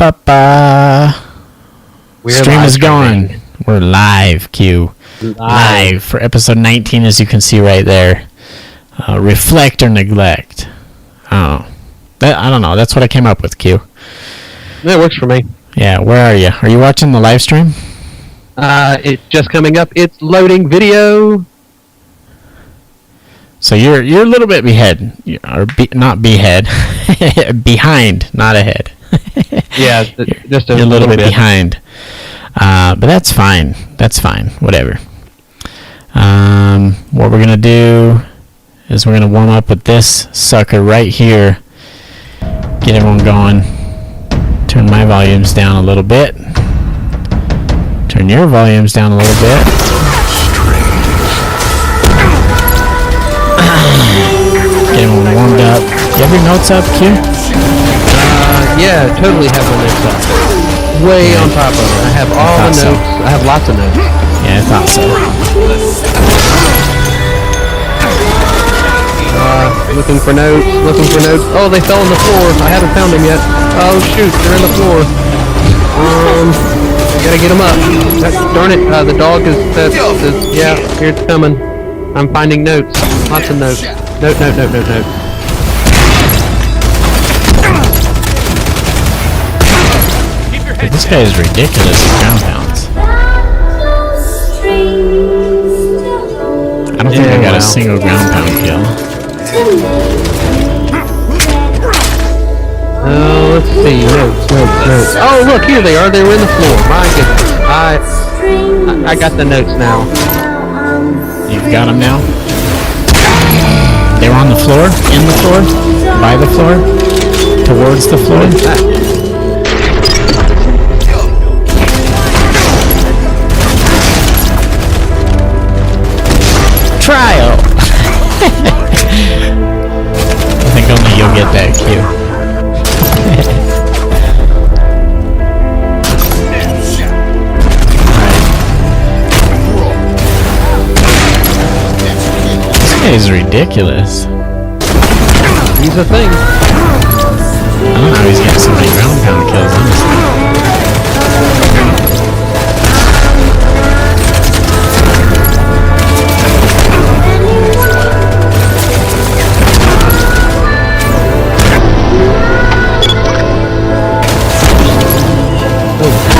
Ba-da-ba-ba-ba. Stream is going. We're live, Q. Live for episode 19, as you can see right there. Reflect or neglect. I don't know. That's what I came up with, Q. That works for me. Yeah, where are you? Are you watching the live stream? It's just coming up. It's loading video. So you're a little bit behind, not behead, behind, not ahead. Yeah, just a you're little bit behind. But that's fine. That's fine. Whatever. What we're gonna do is we're gonna warm up with this sucker right here. Get everyone going. Turn my volumes down a little bit. Turn your volumes down a little bit. Get everyone warmed up. You have your notes up, Q? Yeah, totally have my notes up. Way on top of it. I have all the notes. So. I have lots of notes. Yeah, I thought so. Looking for notes. Oh, they fell on the floor. I haven't found them yet. Oh, shoot. They're in the floor. Gotta get them up. Darn it. The dog is... yeah, here it's coming. I'm finding notes. Lots of notes. Note. This guy is ridiculous with ground pounds. I don't think I got a single ground pound kill. Let's see. Notes. Oh, look, here they are. They were in the floor. My goodness. I got the notes now. You've got them now? They were on the floor? In the floor? By the floor? Towards the floor? What is that? Trial! I think only you'll get that cue. This guy's ridiculous. He's a thing. I don't know how he's getting so many ground pound kills, honestly.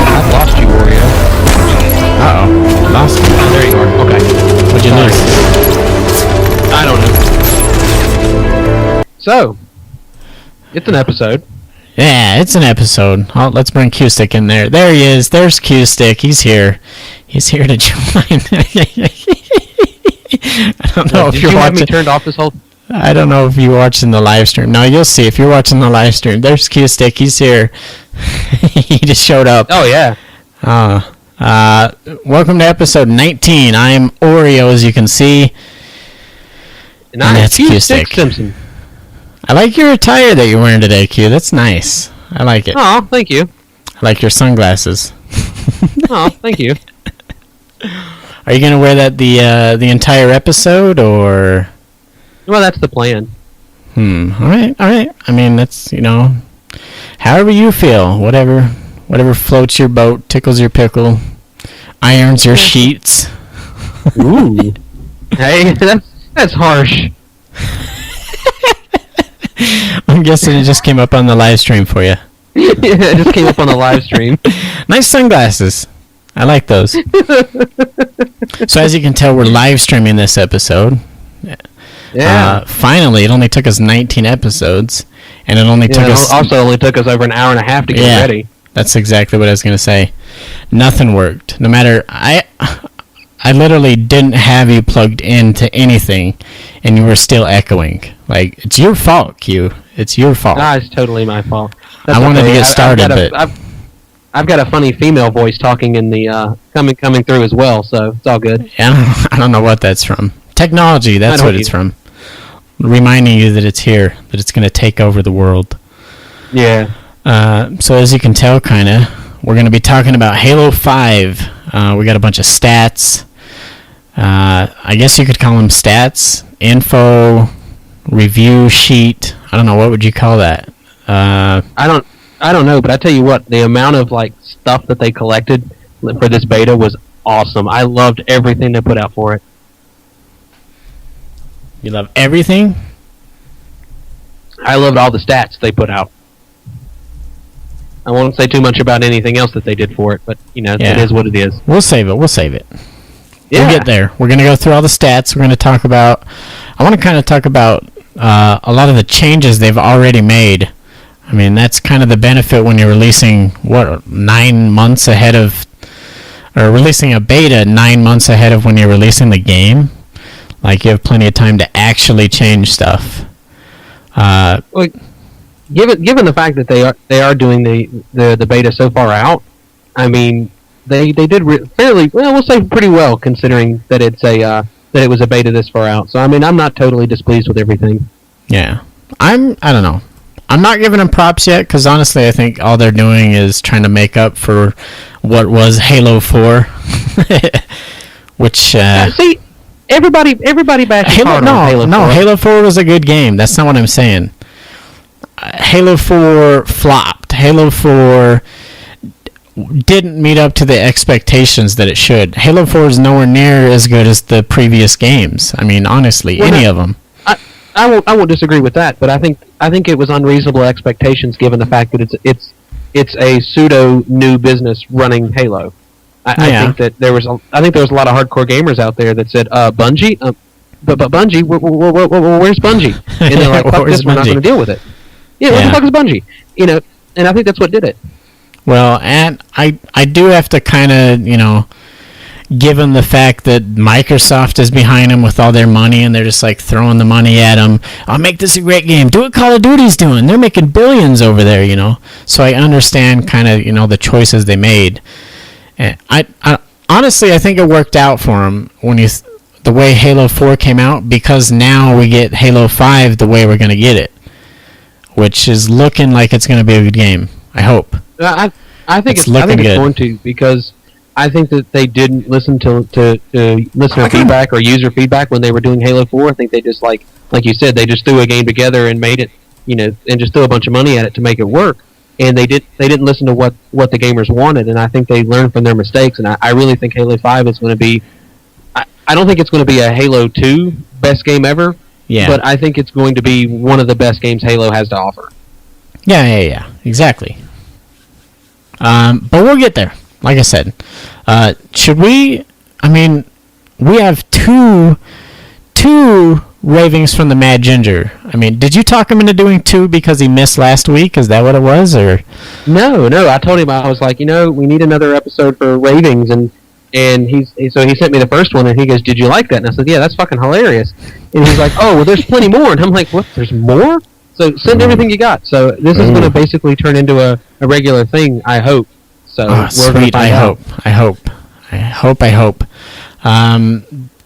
I've lost you, Oreo. Uh-oh. Lost him. Oh, there you are. Okay. What'd you lose? I don't know. So, it's an episode. Yeah, it's an episode. Oh, let's bring Q-Stick in there. There he is. There's Q-Stick. He's here. He's here to join. I don't know if Did you're you have watching. me turned off this whole... I don't know if you're watching the live stream. No, you'll see if you're watching the live stream. There's Q-Stick. He's here. He just showed up. Oh, yeah. Welcome to episode 19. I am Oreo, as you can see. And I'm that's Q-Stick Q-Stick. Simpson. I like your attire that you're wearing today, Q. That's nice. I like it. Oh, thank you. I like your sunglasses. Oh, thank you. Are you going to wear that the entire episode, or...? Well, that's the plan. All right. I mean, that's, however you feel. Whatever floats your boat, tickles your pickle, irons your sheets. Ooh. Hey, that's harsh. I'm guessing it just came up on the live stream for you. Yeah, it just came up on the live stream. Nice sunglasses. I like those. So as you can tell, we're live streaming this episode. Yeah. Finally, it only took us 19 episodes, and it only took us... also only took us over an hour and a half to get ready. That's exactly what I was going to say. Nothing worked. No matter... I literally didn't have you plugged into anything, and you were still echoing. Like, it's your fault, Q. It's your fault. It's totally my fault. I wanted to get started, but... I've got a funny female voice talking in the coming through as well, so it's all good. Yeah, I don't know what that's from. Technology, that's what it's from. Reminding you that it's here, that it's going to take over the world. Yeah. So as you can tell, we're going to be talking about Halo 5. We got a bunch of stats. I guess you could call them stats. Info, review sheet. I don't know, what would you call that? I I don't know, but I tell you what, the amount of like stuff that they collected for this beta was awesome. I loved everything they put out for it. You love everything? I loved all the stats they put out. I won't say too much about anything else that they did for it, but it is what it is. We'll save it. Yeah. We'll get there. We're going to go through all the stats. We're going to talk about... I want to kind of talk about a lot of the changes they've already made. I mean, that's kind of the benefit when you're releasing, 9 months ahead of... Or releasing a beta 9 months ahead of when you're releasing the game. Like, you have plenty of time to actually change stuff. Well, given the fact that they are doing the beta so far out, I mean, they did fairly well. We'll say pretty well, considering that it's that it was a beta this far out. So I mean, I'm not totally displeased with everything. Yeah, I don't know. I'm not giving them props yet because honestly, I think all they're doing is trying to make up for what was Halo 4, which see. Everybody bashes hard on Halo 4. No, Halo 4 was a good game. That's not what I'm saying. Halo 4 flopped. Halo 4 didn't meet up to the expectations that it should. Halo 4 is nowhere near as good as the previous games. I mean, honestly, any of them. I won't disagree with that, but I think it was unreasonable expectations given the fact that it's a pseudo new business running Halo. I think that there was a lot of hardcore gamers out there that said, Bungie? But Bungie, where's Bungie? And they're like, fuck this, we're not going to deal with it. Yeah, what the fuck is Bungie? And I think that's what did it. Well, and I do have to kind of, given the fact that Microsoft is behind them with all their money and they're just like throwing the money at them, I'll make this a great game. Do what Call of Duty's doing. They're making billions over there, So I understand kind of, the choices they made. And I honestly, I think it worked out for them when the way Halo 4 came out, because now we get Halo 5 the way we're going to get it, which is looking like it's going to be a good game. I hope. I think it's going to, because I think that they didn't listen to listener feedback or user feedback when they were doing Halo 4. I think they just like you said, they just threw a game together and made it, and just threw a bunch of money at it to make it work. And they didn't listen to what the gamers wanted, and I think they learned from their mistakes. And I really think Halo 5 is going to be. I don't think it's going to be a Halo 2 best game ever. Yeah. But I think it's going to be one of the best games Halo has to offer. Yeah, exactly. But we'll get there. Like I said, should we? I mean, we have two ravings from the Mad Ginger. I mean, did you talk him into doing 2 because he missed last week? Is that what it was, or? No. I told him, I was like, we need another episode for ravings, and so he sent me the first one, and he goes, "Did you like that?" And I said, "Yeah, that's fucking hilarious." And he's like, "Oh, well, there's plenty more." And I'm like, "What? There's more?" So send everything you got. So this is going to basically turn into a regular thing, I hope. So we're sweet. I hope.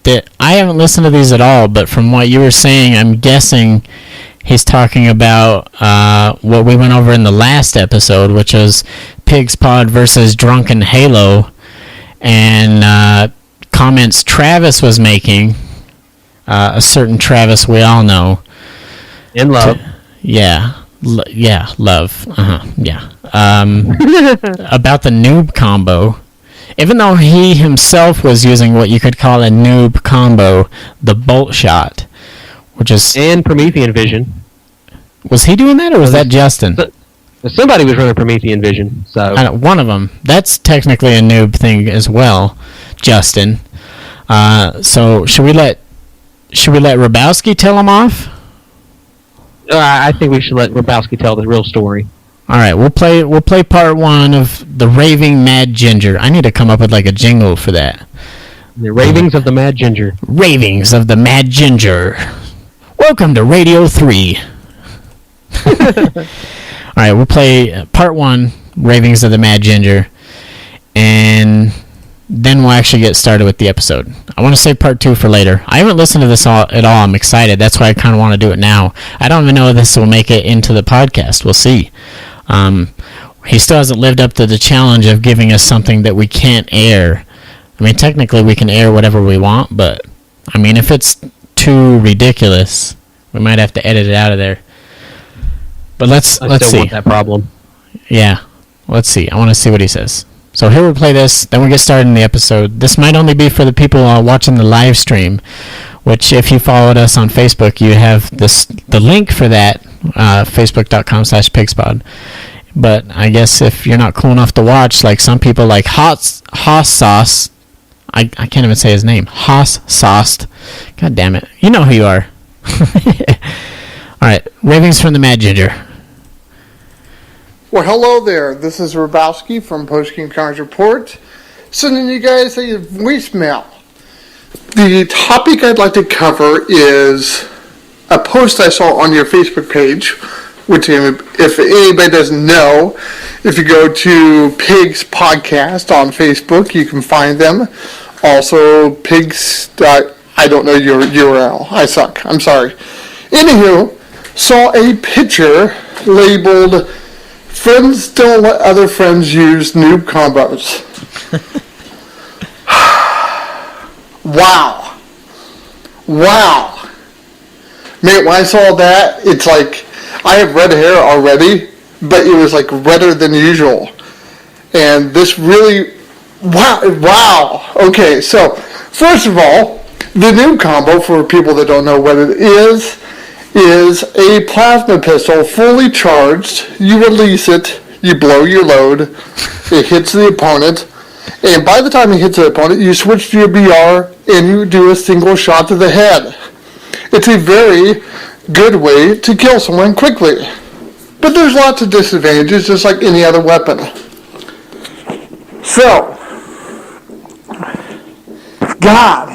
That I haven't listened to these at all, but from what you were saying, I'm guessing he's talking about what we went over in the last episode, which was Pigspod versus Drunken Halo, and comments Travis was making, a certain Travis we all know. In love. Love. Yeah. About the noob combo. Even though he himself was using what you could call a noob combo, the bolt shot, which is... And Promethean Vision. Was he doing that, or was that Justin? Somebody was running Promethean Vision, so... one of them. That's technically a noob thing as well, Justin. So, should we let Rabowski tell him off? I think we should let Rabowski tell the real story. All right, we'll play part 1 of the Raving Mad Ginger. I need to come up with like a jingle for that. The Ravings of the Mad Ginger. Ravings of the Mad Ginger. Welcome to Radio 3. All right, we'll play part 1, Ravings of the Mad Ginger, and then we'll actually get started with the episode. I want to save part 2 for later. I haven't listened to this at all. I'm excited. That's why I kind of want to do it now. I don't even know if this will make it into the podcast. We'll see. He still hasn't lived up to the challenge of giving us something that we can't air. I mean, technically we can air whatever we want, but I mean, if it's too ridiculous, we might have to edit it out of there. But let's see. I still want that problem. Yeah. Let's see. I want to see what he says. So here we play this, then we get started in the episode. This might only be for the people watching the live stream, which if you followed us on Facebook, you have the link for that, facebook.com/Pigspod. But I guess if you're not cool enough to watch, like some people like Haas Sauce, I can't even say his name, Haas Sauced. God damn it. You know who you are. All right, ravings from the Mad Ginger. Well, hello there. This is Rabowski from Post Game Cards Report, sending you guys a voicemail. The topic I'd like to cover is a post I saw on your Facebook page, which if anybody doesn't know, if you go to Pigs Podcast on Facebook, you can find them. Also, Pigs. I don't know your URL. I suck. I'm sorry. Anywho, saw a picture labeled "Friends don't let other friends use noob combos." Wow. Man, when I saw that, it's like, I have red hair already, but it was like redder than usual. And this really, wow. Okay, so, first of all, the noob combo, for people that don't know what it is a plasma pistol fully charged. You release it, you blow your load, it hits the opponent, and by the time it hits the opponent, you switch to your BR and you do a single shot to the head. It's a very good way to kill someone quickly. But there's lots of disadvantages, just like any other weapon. So, God.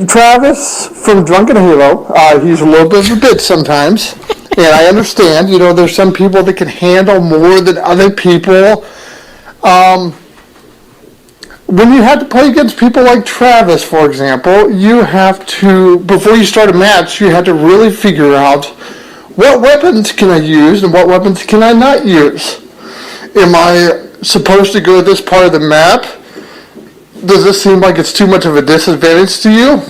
Travis from Drunken Halo, he's a little bit of a bitch sometimes, and I understand, there's some people that can handle more than other people. When you have to play against people like Travis, for example, you have to, before you start a match, you have to really figure out what weapons can I use and what weapons can I not use. Am I supposed to go to this part of the map? Does this seem like it's too much of a disadvantage to you?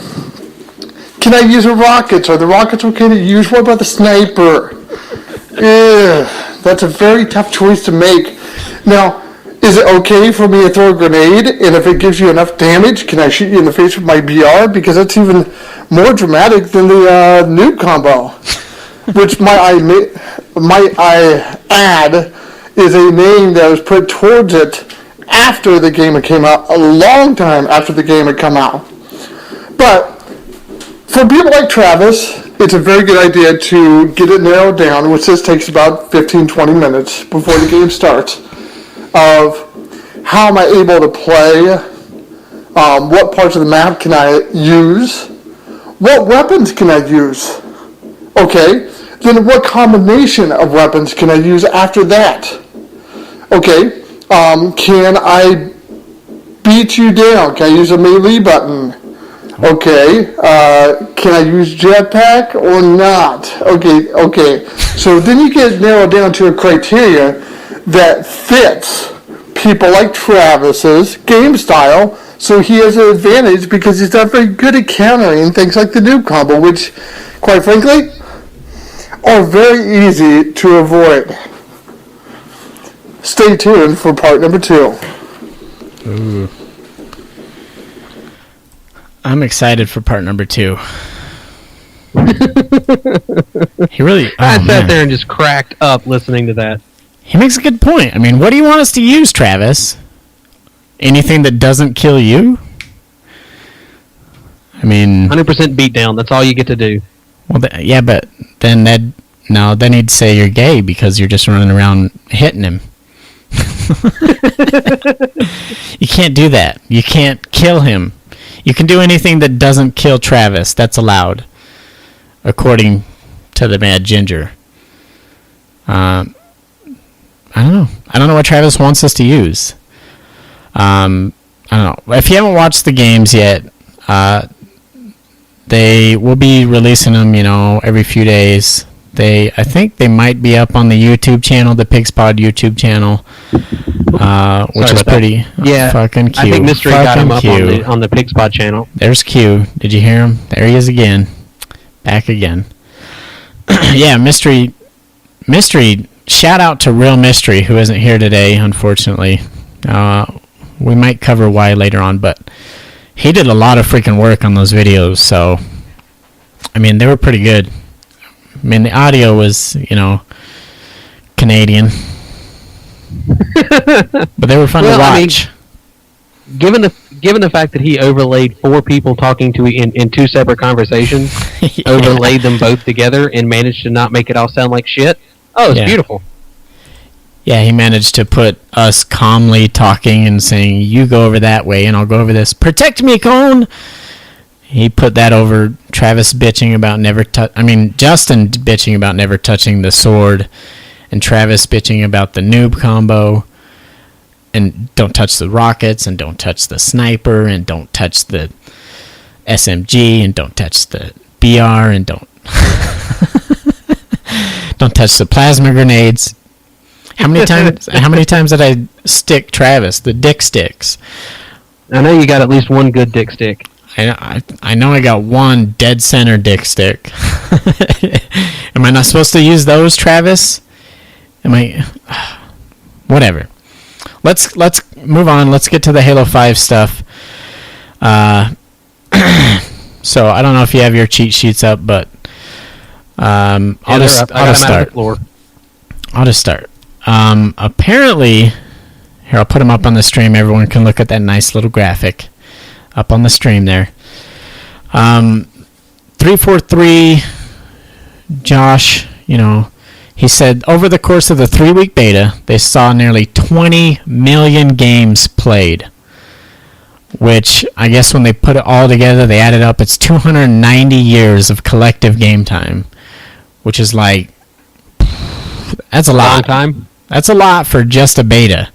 Can I use rockets? Are the rockets okay to use? What about the sniper? That's a very tough choice to make. Now, is it okay for me to throw a grenade? And if it gives you enough damage, can I shoot you in the face with my BR? Because that's even more dramatic than the noob combo. Which might I add is a name that was put towards it after the game had came out, a long time after the game had come out. But for people like Travis, it's a very good idea to get it narrowed down, which this takes about 15-20 minutes before the game starts, of how am I able to play, what parts of the map can I use, what weapons can I use, okay, then what combination of weapons can I use after that, okay. Can I beat you down? Can I use a melee button? Okay. Can I use jetpack or not? Okay. So then you get narrowed down to a criteria that fits people like Travis's game style, so he has an advantage because he's not very good at countering things like the noob combo, which, quite frankly, are very easy to avoid. Stay tuned for part number 2. Ooh. I'm excited for part number 2. He really... I sat there and just cracked up listening to that. He makes a good point. I mean, what do you want us to use, Travis? Anything that doesn't kill you? I mean... 100% beatdown. That's all you get to do. Well, yeah, but then then he'd say you're gay because you're just running around hitting him. You can't do that. You can't kill him. You can do anything that doesn't kill Travis. That's allowed, according to the Mad Ginger. I don't know. I don't know what Travis wants us to use. I don't know. If you haven't watched the games yet, they will be releasing them, every few days. I think they might be up on the YouTube channel, the Pigspod YouTube channel, which is pretty fucking cute. I think Mystery got him up on the Pigspod channel. There's Q. Did you hear him? There he is again. Back again. Yeah, Mystery Mystery, shout out to Real Mystery, who isn't here today, unfortunately. We might cover why later on, but he did a lot of freaking work on those videos, so, I mean, they were pretty good. I mean, the audio was, Canadian. But they were fun to watch. I mean, given the fact that he overlaid 4 people talking to in 2 separate conversations, overlaid them both together, and managed to not make it all sound like shit, it's beautiful. Yeah, he managed to put us calmly talking and saying, you go over that way and I'll go over this. Protect me, Cone! He put that over Travis bitching about Justin bitching about never touching the sword, and Travis bitching about the noob combo, and don't touch the rockets, and don't touch the sniper, and don't touch the SMG, and don't touch the BR, and don't touch the plasma grenades. How many times did I stick Travis, the dick sticks? I know you got at least one good dick stick. I know I got one dead center dick stick. Am I not supposed to use those, Travis? Am I? Whatever. Let's move on. Let's get to the Halo 5 stuff. So I don't know if you have your cheat sheets up, but I'll just start. I'll just start. Apparently, here, I'll put them up on the stream. Everyone can look at that nice little graphic up on the stream there. 343, Josh, he said over the course of the 3-week beta, they saw nearly 20 million games played, which I guess when they put it all together, they added up, it's 290 years of collective game time, which is like, that's a lot. Long time. That's a lot for just a beta.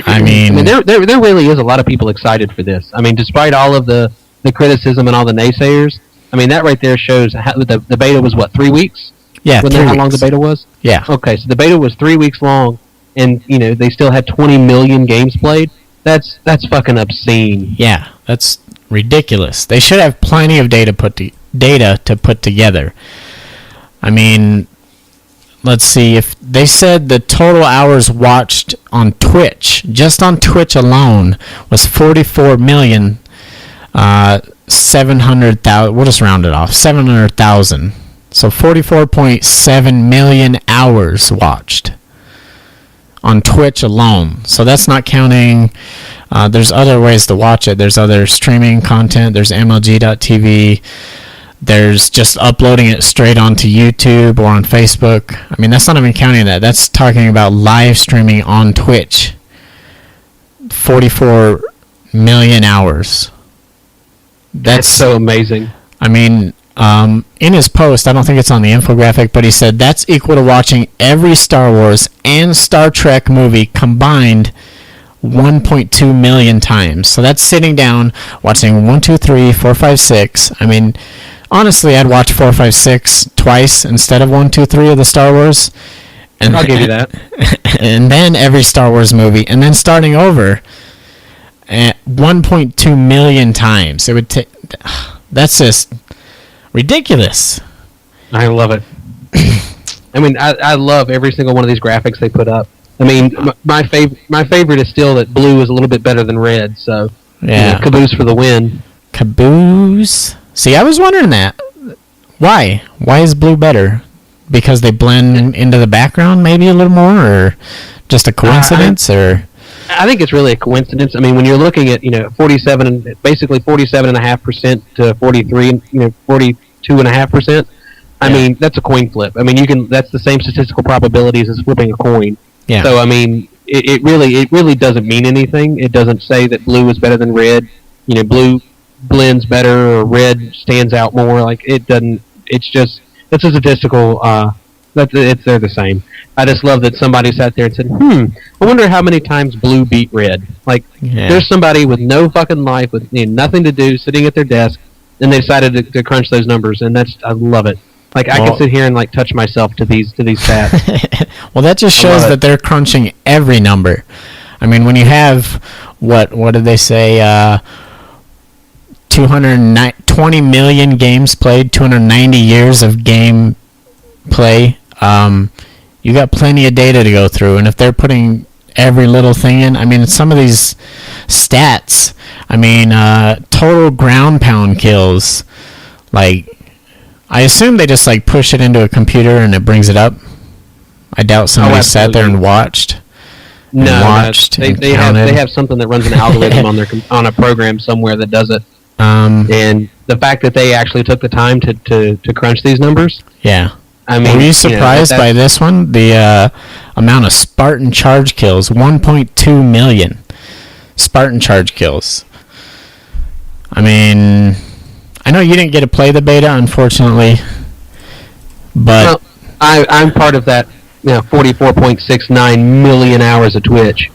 I mean, there really is a lot of people excited for this. I mean, despite all of the criticism and all the naysayers, I mean, that right there shows how the beta was, 3 weeks? Yeah, how long the beta was? Yeah. Okay, so the beta was 3 weeks long, and, they still had 20 million games played. That's fucking obscene. Yeah, that's ridiculous. They should have plenty of data to put together. I mean, let's see, if they said the total hours watched on Twitch, just on Twitch alone, was 44,700,000. We'll just round it off, 700,000. So 44.7 million hours watched on Twitch alone. So that's not counting, there's other ways to watch it. There's other streaming content. There's MLG.TV. There's just uploading it straight onto YouTube or on Facebook. I mean, that's not even counting that. That's talking about live streaming on Twitch. 44 million hours. That's so amazing. I mean, in his post, I don't think it's on the infographic, but he said that's equal to watching every Star Wars and Star Trek movie combined 1.2 million times. So that's sitting down, watching 1, 2, 3, 4, 5, 6. I mean, honestly, I'd watch 4, 5, 6 twice instead of 1, 2, 3 of the Star Wars. And I'll give you that. And then every Star Wars movie, and then starting over at 1.2 million times. It would take. That's just ridiculous. I love it. I mean, I love every single one of these graphics they put up. I mean, my favorite is still that blue is a little bit better than red. So yeah, caboose for the win. Caboose. See, I was wondering that. Why? Why is blue better? Because they blend into the background maybe a little more, or just a coincidence, or? I think it's really a coincidence. I mean, when you're looking at, basically 47.5% to 43, 42.5%. I mean, that's a coin flip. I mean, that's the same statistical probabilities as flipping a coin. Yeah. So I mean, it really doesn't mean anything. It doesn't say that blue is better than red. Blue blends better or red stands out more. Like, it doesn't. It's just, it's a statistical. They're the same. I just love that somebody sat there and said, I wonder how many times blue beat red. Like, there's somebody with no fucking life, with nothing to do, sitting at their desk, and they decided to crunch those numbers, and I love it. Like, I can sit here and touch myself to these stats. Well, that just shows that they're crunching every number. I mean, when you have what did they say? 220 million games played, 290 years of game play You got plenty of data to go through, and if they're putting every little thing in, I mean, some of these stats, I mean, total ground pound kills, like, I assume they just, like, push it into a computer and it brings it up. I doubt somebody sat there and watched. They have something that runs an algorithm on a program somewhere that does it. And the fact that they actually took the time to crunch these numbers. Yeah. I mean, were you surprised by this one? The amount of Spartan charge kills, 1.2 million Spartan charge kills. I mean, I know you didn't get to play the beta, unfortunately, but I'm part of that. 44.69 million hours of Twitch.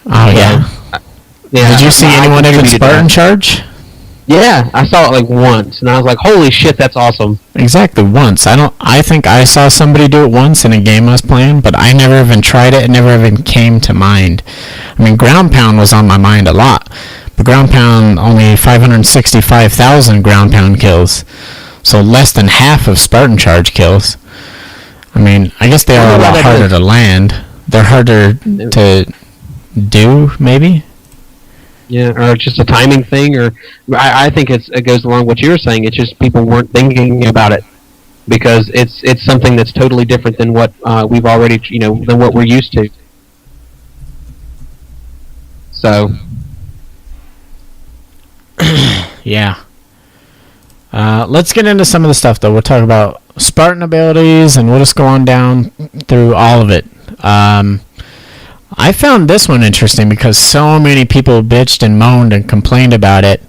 Oh yeah. Did you see anyone even Spartan charge? Yeah, I saw it like once, and I was like, "Holy shit, that's awesome!" Exactly, once. I think I saw somebody do it once in a game I was playing, but I never even tried it. It never even came to mind. I mean, ground pound was on my mind a lot, but ground pound only 565,000 ground pound kills, so less than half of Spartan charge kills. I mean, I guess they are a lot harder to land. They're harder to do, maybe. Yeah, or just a timing thing, or I think it goes along what you were saying. It's just people weren't thinking about it because it's something that's totally different than what we've already, than what we're used to. So, yeah. Let's get into some of the stuff, though. We'll talk about Spartan abilities, and we'll just go on down through all of it. I found this one interesting because so many people bitched and moaned and complained about it.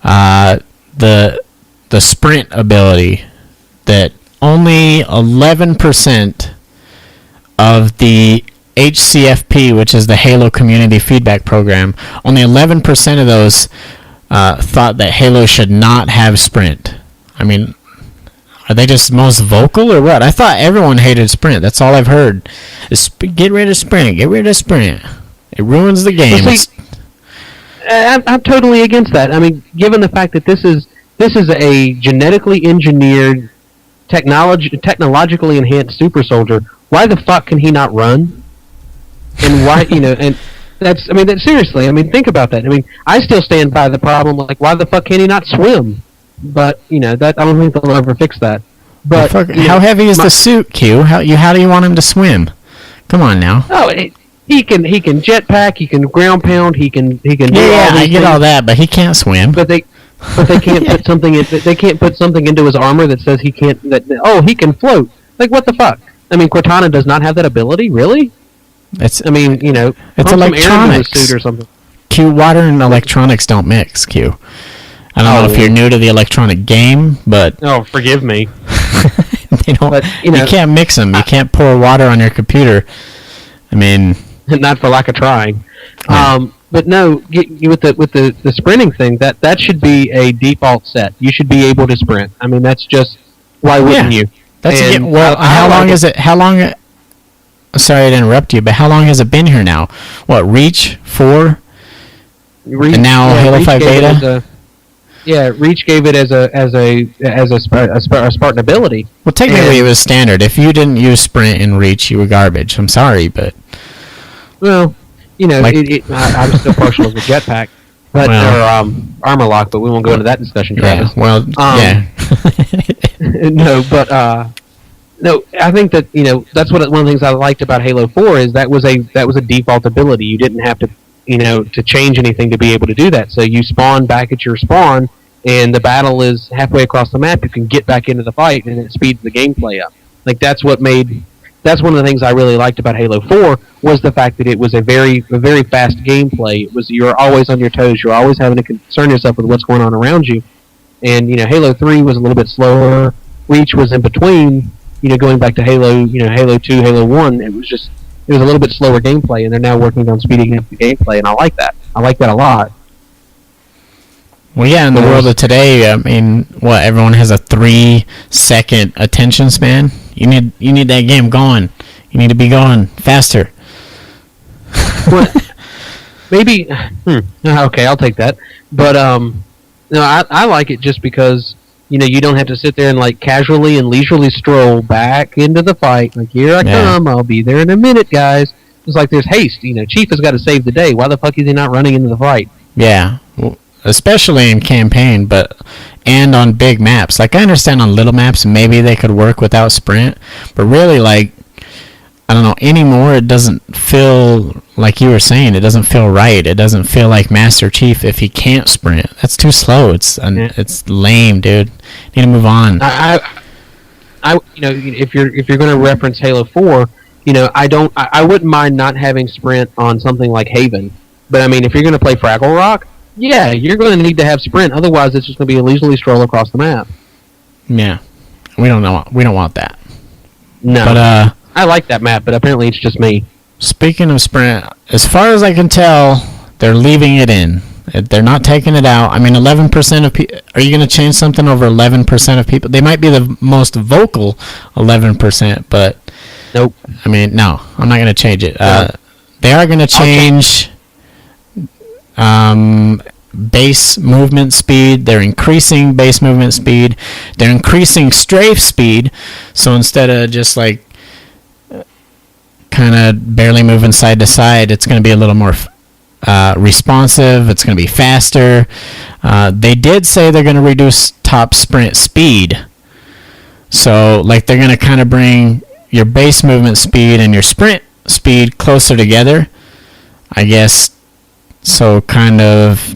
The sprint ability, that only 11% of the HCFP, which is the Halo Community Feedback Program, only 11% of those thought that Halo should not have sprint. I mean, are they just most vocal or what? I thought everyone hated sprint. That's all I've heard. Get rid of sprint. Get rid of sprint. It ruins the game. Well, see, I'm totally against that. I mean, given the fact that this is a genetically engineered, technologically enhanced super soldier, why the fuck can he not run? And why, and that's seriously. I mean, think about that. I mean, I still stand by the problem. Like, why the fuck can he not swim? But that I don't think they'll ever fix that. But how heavy is the suit, Q? How do you want him to swim? Come on now. Oh, he can jetpack. He can ground pound. He can do all I get all that, but he can't swim. But they can't put something in. They can't put something into his armor that says he can't. He can float. Like, what the fuck? I mean, Cortana does not have that ability, really. It's it's electronics. Suit or something. Q, water and electronics don't mix, Q. I don't know if you're new to the electronic game, but... Oh, forgive me. They don't. But, you can't mix them. You can't pour water on your computer. I mean... Not for lack of trying. Yeah. But no, with the sprinting thing, that should be a default set. You should be able to sprint. I mean, that's just... Why wouldn't you? How long is it... How long... Sorry to interrupt you, but how long has it been here now? What, Reach 4? And now Halo 5 Beta? Reach gave it as a Spartan ability. Well, technically it was standard. If you didn't use Sprint in Reach, you were garbage. I'm sorry, but... Well, I'm still partial to the jetpack, but or armor lock, but we won't go into that discussion, Travis. Yeah, well, yeah. No, but no, I think that that's one of the things I liked about Halo 4 is that was a default ability. You didn't have to to change anything to be able to do that. So you spawn back at your spawn, and the battle is halfway across the map. You can get back into the fight, and it speeds the gameplay up. Like that's one of the things I really liked about Halo 4 was the fact that it was a very fast gameplay. It was you're always on your toes. You're always having to concern yourself with what's going on around you. And Halo 3 was a little bit slower. Reach was in between. Going back to Halo, Halo 2, Halo 1, it was a little bit slower gameplay, and they're now working on speeding up the gameplay, and I like that. I like that a lot. Well, yeah, in the world of today, I mean, everyone has a 3-second attention span. You need that game going. You need to be going faster. Maybe. Okay, I'll take that. But no, I like it just because you don't have to sit there and like casually and leisurely stroll back into the fight. Like, here I come, I'll be there in a minute, guys. It's like there's haste. Chief has got to save the day. Why the fuck is he not running into the fight? Yeah, especially in campaign, and on big maps. Like, I understand on little maps maybe they could work without sprint, but really, like, I don't know, anymore it doesn't feel, like you were saying, it doesn't feel right. It doesn't feel like Master Chief if he can't sprint. That's too slow. It's lame, dude. You need to move on. If you're going to reference Halo 4, I wouldn't mind not having sprint on something like Haven. But I mean, if you're going to play Fraggle Rock, yeah, you're going to need to have sprint. Otherwise, it's just going to be a leisurely stroll across the map. Yeah, we don't want that. No, but I like that map, but apparently it's just me. Speaking of sprint, as far as I can tell, they're leaving it in. They're not taking it out. I mean, 11% of people... Are you going to change something over 11% of people? They might be the most vocal 11%, but... Nope. I mean, no, I'm not going to change it. They are going to change base movement speed. They're increasing base movement speed. They're increasing strafe speed. So instead of just like kind of barely moving side to side, it's going to be a little more responsive. It's going to be faster. They did say they're going to reduce top sprint speed. So like they're going to kind of bring your base movement speed and your sprint speed closer together, I guess. So kind of...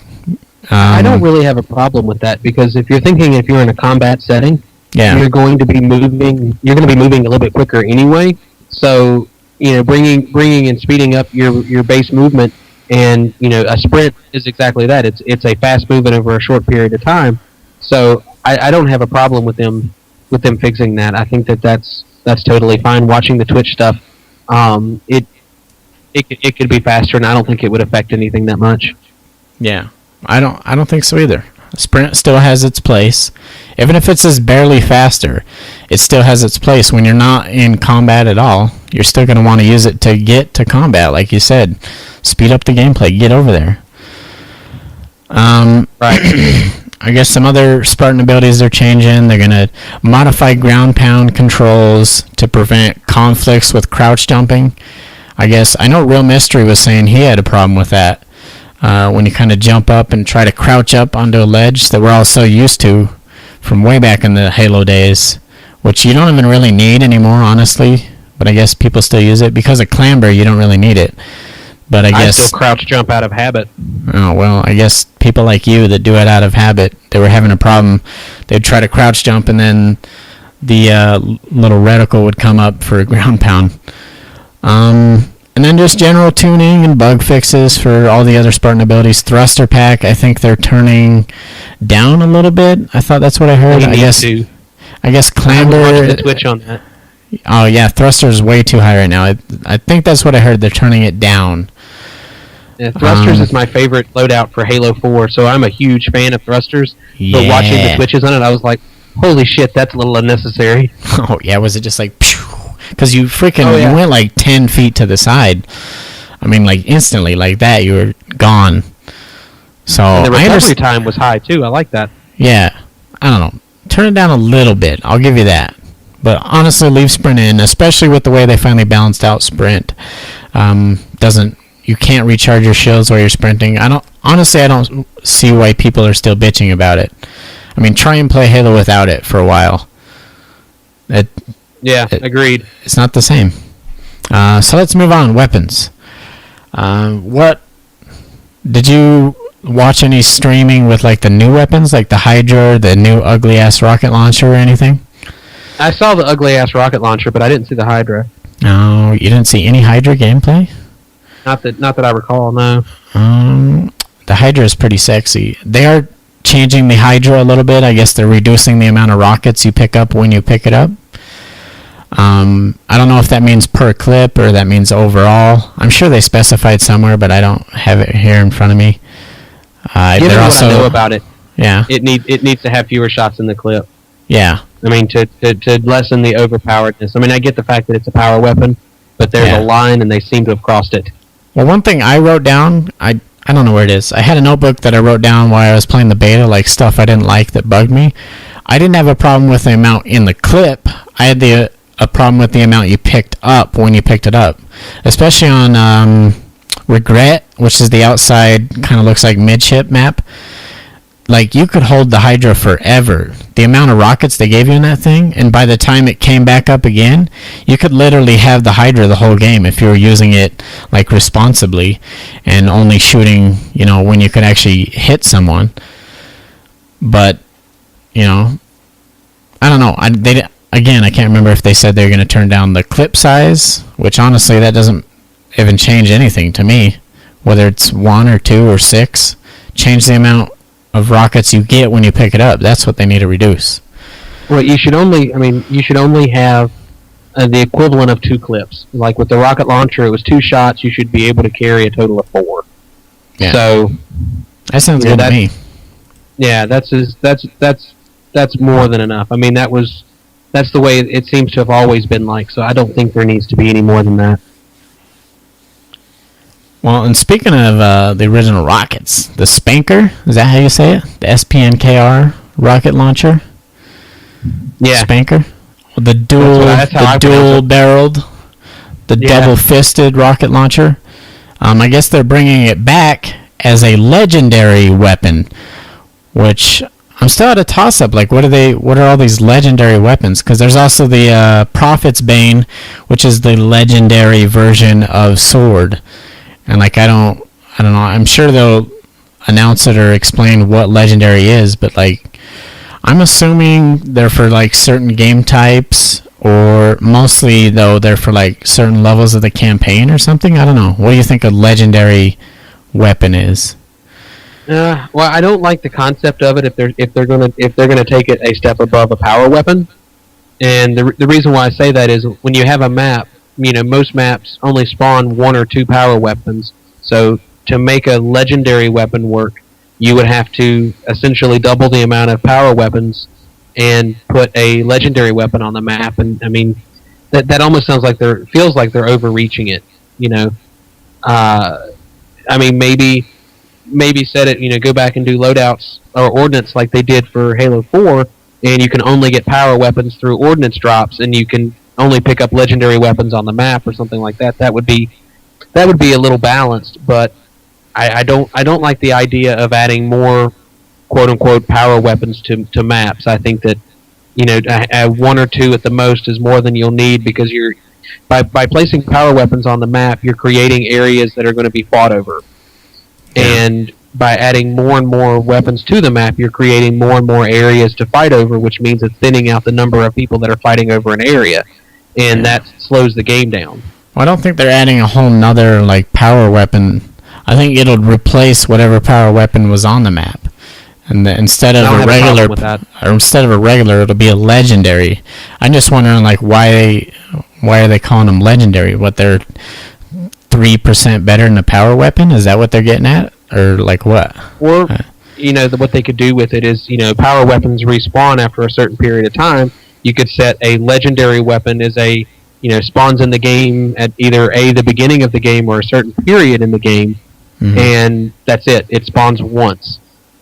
I don't really have a problem with that, because if you're in a combat setting, you're going to be moving a little bit quicker anyway. So, bringing and speeding up your base movement, and, a sprint is exactly that. It's a fast movement over a short period of time. So I don't have a problem with them fixing that. I think that's totally fine. Watching the Twitch stuff, it could be faster, and I don't think it would affect anything that much. Yeah, I don't think so either. Sprint still has its place, even if it's just barely faster. It still has its place when you're not in combat at all. You're still going to want to use it to get to combat, like you said. Speed up the gameplay. Get over there. Right. I guess some other Spartan abilities they're changing. They're going to modify ground pound controls to prevent conflicts with crouch jumping. I guess I know Real Mystery was saying he had a problem with that. When you kind of jump up and try to crouch up onto a ledge that we're all so used to from way back in the Halo days, which you don't even really need anymore, honestly. But I guess people still use it. Because of clamber, you don't really need it. But I guess... still crouch jump out of habit. Oh, well, I guess people like you that do it out of habit, they were having a problem. They'd try to crouch jump, and then the little reticle would come up for a ground pound. And then just general tuning and bug fixes for all the other Spartan abilities. Thruster pack, I think they're turning down a little bit. I thought that's what I heard. I guess clamber... I watched the Twitch on that. Oh, yeah, thruster's way too high right now. I think that's what I heard. They're turning it down. Yeah, thrusters is my favorite loadout for Halo 4, so I'm a huge fan of thrusters. Yeah. But watching the Twitches on it, I was like, holy shit, that's a little unnecessary. Oh, yeah, was it just like... Because you you went like 10 feet to the side. I mean, like instantly, like that, you were gone. So and the recovery time was high too. I like that. Yeah, I don't know. Turn it down a little bit. I'll give you that. But honestly, leave sprint in, especially with the way they finally balanced out sprint. You can't recharge your shields while you're sprinting. I don't see why people are still bitching about it. I mean, try and play Halo without it for a while. Agreed. It's not the same. So let's move on. Weapons. What did you watch any streaming with like the new weapons, like the Hydra, the new ugly ass rocket launcher, or anything? I saw the ugly ass rocket launcher, but I didn't see the Hydra. No, you didn't see any Hydra gameplay? Not that I recall. No. The Hydra is pretty sexy. They are changing the Hydra a little bit. I guess they're reducing the amount of rockets you pick up when you pick it up. I don't know if that means per clip or that means overall. I'm sure they specified somewhere, but I don't have it here in front of me. Given what I know about it, yeah, it needs to have fewer shots in the clip. Yeah, I mean to lessen the overpoweredness. I mean, I get the fact that it's a power weapon, but there's a line, and they seem to have crossed it. Well, one thing I wrote down, I don't know where it is. I had a notebook that I wrote down while I was playing the beta, like stuff I didn't like that bugged me. I didn't have a problem with the amount in the clip. I had a problem with the amount you picked up when you picked it up, especially on Regret, which is the outside, kind of looks like midship map. Like, you could hold the Hydra forever. The amount of rockets they gave you in that thing, and by the time it came back up again, you could literally have the Hydra the whole game if you were using it, like, responsibly, and only shooting, when you could actually hit someone. But, I don't know. Again, I can't remember if they said they were going to turn down the clip size, which honestly, that doesn't even change anything to me, whether it's 1 or 2 or 6. Change the amount of rockets you get when you pick it up. That's what they need to reduce. Well, you should only have the equivalent of 2 clips. Like with the rocket launcher, it was 2 shots. You should be able to carry a total of 4. Yeah. So that sounds good to me. Yeah, that's more than enough. I mean, that's the way it seems to have always been like. So I don't think there needs to be any more than that. Well, and speaking of the original rockets, the Spanker, is that how you say it? The SPNKR rocket launcher? Yeah. Spanker? The dual-barreled, double-fisted rocket launcher. I guess they're bringing it back as a legendary weapon, which I'm still at a toss-up. Like, what are all these legendary weapons? Because there's also the Prophet's Bane, which is the legendary version of sword. And like, I don't know. I'm sure they'll announce it or explain what legendary is, but like, I'm assuming they're for like certain game types, or mostly though they're for like certain levels of the campaign or something. I don't know. What do you think a legendary weapon is? Well, I don't like the concept of it if they're gonna take it a step above a power weapon. And the reason why I say that is when you have a map. Most maps only spawn 1 or 2 power weapons. So to make a legendary weapon work, you would have to essentially double the amount of power weapons and put a legendary weapon on the map. And I mean, that almost feels like they're overreaching it. I mean, maybe set it. Go back and do loadouts or ordnance like they did for Halo 4, and you can only get power weapons through ordnance drops, and you can only pick up legendary weapons on the map or something like that. That would be a little balanced, but I don't like the idea of adding more quote unquote power weapons to maps. I think that 1 or 2 at the most is more than you'll need, because you're by placing power weapons on the map, you're creating areas that are going to be fought over. And by adding more and more weapons to the map, you're creating more and more areas to fight over, which means it's thinning out the number of people that are fighting over an area. And that slows the game down. Well, I don't think they're adding a whole nother like power weapon. I think it'll replace whatever power weapon was on the map, and instead of a regular, it'll be a legendary. I'm just wondering, like, why are they calling them legendary? What, they're 3% better than a power weapon? Is that what they're getting at, or like what? Or what they could do with it is power weapons respawn after a certain period of time. You could set a legendary weapon as spawns in the game at either the beginning of the game or a certain period in the game, and that's it. It spawns once,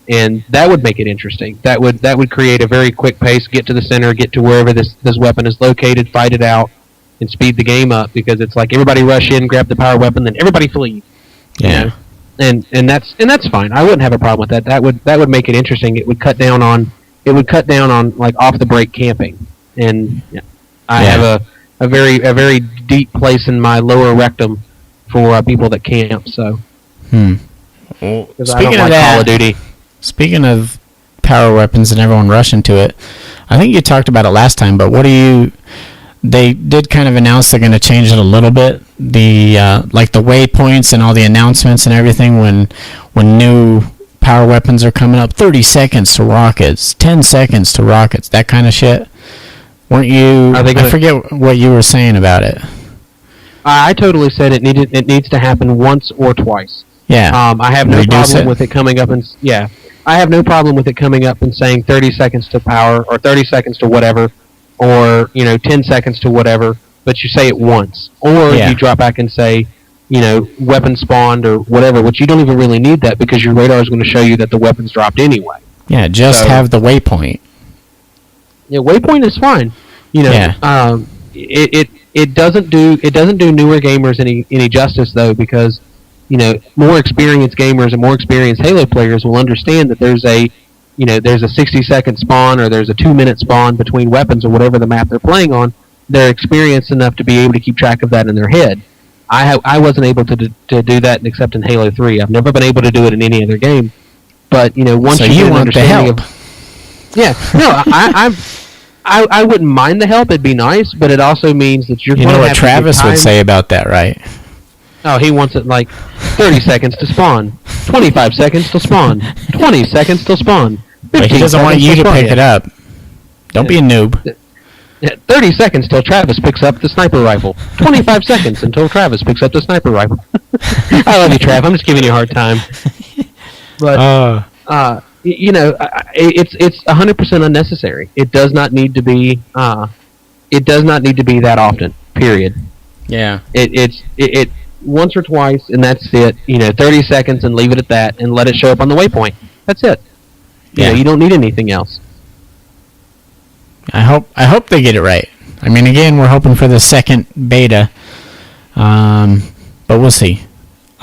and that would make it interesting. That would create a very quick pace. Get to the center, get to wherever this weapon is located, fight it out, and speed the game up, because it's like everybody rush in, grab the power weapon, then everybody flee. Yeah, and that's fine. I wouldn't have a problem with that. That would make it interesting. It would cut down on like off the break camping. And I have a very deep place in my lower rectum for people that camp. So, well, speaking of that, Call of Duty. Speaking of power weapons and everyone rushing to it, I think you talked about it last time. But they did kind of announce they're going to change it a little bit. The like the waypoints and all the announcements and everything when new power weapons are coming up. 30 seconds to rockets, 10 seconds to rockets, that kind of shit. Weren't you? I forget what you were saying about it. I totally said it needs to happen once or twice. Yeah. I have no problem with it coming up and I have no problem with it coming up and saying 30 seconds to power or 30 seconds to whatever, or 10 seconds to whatever. But you say it once, or you drop back and say, weapon spawned or whatever, which you don't even really need that, because your radar is going to show you that the weapon's dropped anyway. Yeah, just have the waypoint. Waypoint is fine. It doesn't do newer gamers any justice though, because more experienced gamers and more experienced Halo players will understand that there's a 60-second spawn or there's a 2-minute spawn between weapons or whatever the map they're playing on. They're experienced enough to be able to keep track of that in their head. I wasn't able to do that except in Halo 3. I've never been able to do it in any other game. But once so you get an understanding I wouldn't mind the help. It'd be nice, but it also means that you're. You know what Travis would say about that, right? Oh, he wants it like 30 seconds to spawn, 25 seconds to spawn, 20 seconds to spawn. But he doesn't want you to pick it up. Don't be a noob. 30 seconds till Travis picks up the sniper rifle. 25 seconds until Travis picks up the sniper rifle. I love you, Trav. I'm just giving you a hard time. But it's 100% unnecessary. It does not need to be. It does not need to be that often. Period. Yeah. It once or twice, and that's it. 30 seconds, and leave it at that, and let it show up on the waypoint. That's it. You don't need anything else. I hope they get it right. I mean, again, we're hoping for the second beta, but we'll see.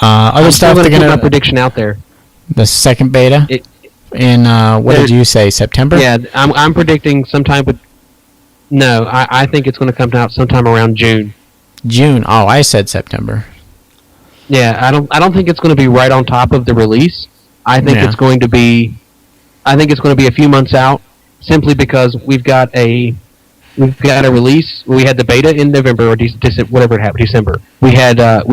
Other stuff they're gonna put my prediction out there. The second beta in what did you say? September? Yeah, I'm predicting sometime. But no, I think it's going to come out sometime around June. June. Oh, I said September. Yeah, I don't think it's going to be right on top of the release. I think it's going to be. I think it's going to be a few months out, simply because we've got a release. We had the beta in November or whatever it happened, December. We had a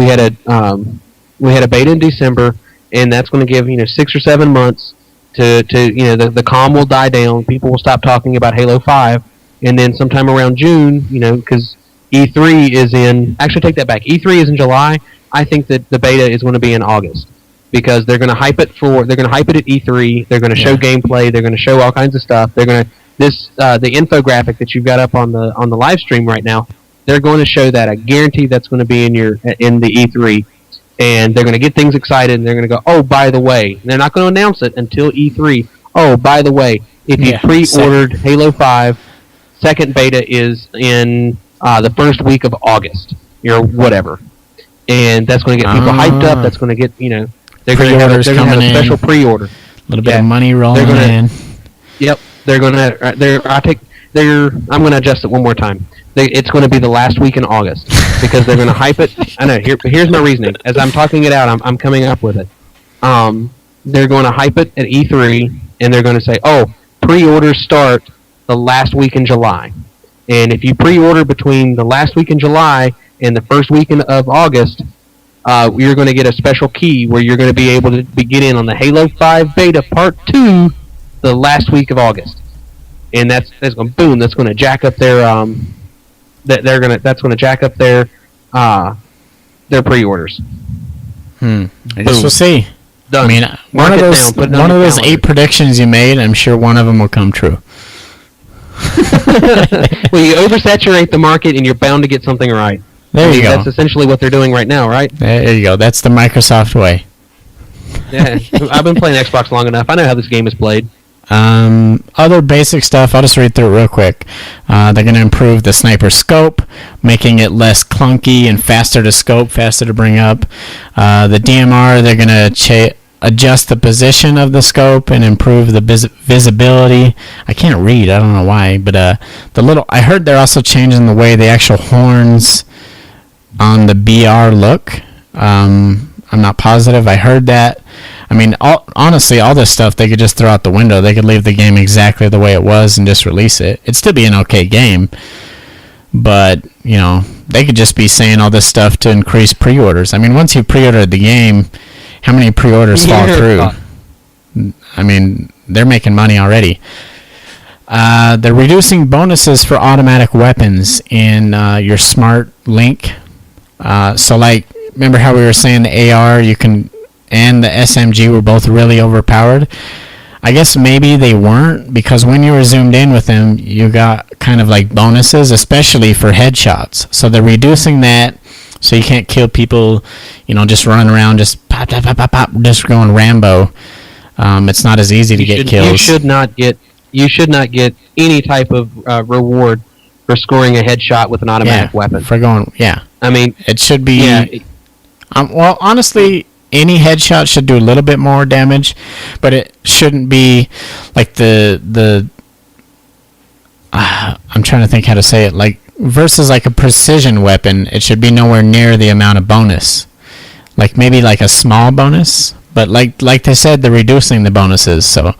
beta in December, and that's going to give 6 or 7 months to the calm will die down. People will stop talking about Halo 5, and then sometime around June, because E3 is in. Actually, take that back. E3 is in July. I think that the beta is going to be in August, because they're going to hype it at E3. They're going to show gameplay. They're going to show all kinds of stuff. They're going to the infographic that you've got up on the live stream right now. They're going to show that. I guarantee that's going to be in the E3, and they're going to get things excited. And they're going to go, oh, by the way, and they're not going to announce it until E3. Oh, by the way, if you pre-ordered Halo 5, second beta is in the first week of August or whatever, and that's going to get people hyped up. That's going to get they're going to have a special pre-order. A little bit of money rolling in. Yep, they're going to. I'm going to adjust it one more time. It's going to be the last week in August, because they're going to hype it. I know. Here's my reasoning. As I'm talking it out, I'm coming up with it. They're going to hype it at E3, and they're going to say, "Oh, pre-orders start the last week in July." And if you pre-order between the last week in July and the first week of August, you're going to get a special key where you're going to be able to get in on the Halo 5 beta Part 2 the last week of August. And that's going boom. That's going to jack up their that's going to jack up their pre-orders. I guess we'll see. Done. I mean, one of those 8 predictions you made, I'm sure one of them will come true. Well, you oversaturate the market, and you're bound to get something right. There you go. That's essentially what they're doing right now, right? There you go. That's the Microsoft way. Yeah, I've been playing Xbox long enough. I know how this game is played. Other basic stuff, I'll just read through it real quick. They're going to improve the sniper scope, making it less clunky and faster to scope, faster to bring up. The DMR, they're going to adjust the position of the scope and improve the visibility. I can't read, I don't know why, but I heard they're also changing the way the actual horns on the BR look. I'm not positive. I heard that. I mean, honestly, all this stuff they could just throw out the window. They could leave the game exactly the way it was and just release it. It'd still be an okay game, but they could just be saying all this stuff to increase pre-orders. I mean, once you pre-ordered the game, how many pre-orders fall through? I mean, they're making money already. They're reducing bonuses for automatic weapons in your Smart Link. So, like, remember how we were saying the AR and the SMG were both really overpowered? I guess maybe they weren't, because when you were zoomed in with them, you got kind of like bonuses, especially for headshots. So they're reducing that, so you can't kill people, just running around, just pop, pop, pop, pop, pop, just going Rambo. It's not as easy to get kills. You should not get you should not get any type of reward for scoring a headshot with an automatic weapon. For going, I mean, it should be. Yeah. Well, honestly, any headshot should do a little bit more damage, but it shouldn't be like the. I'm trying to think how to say it. Like versus like a precision weapon, it should be nowhere near the amount of bonus. Like maybe like a small bonus, but like they said, they're reducing the bonuses, so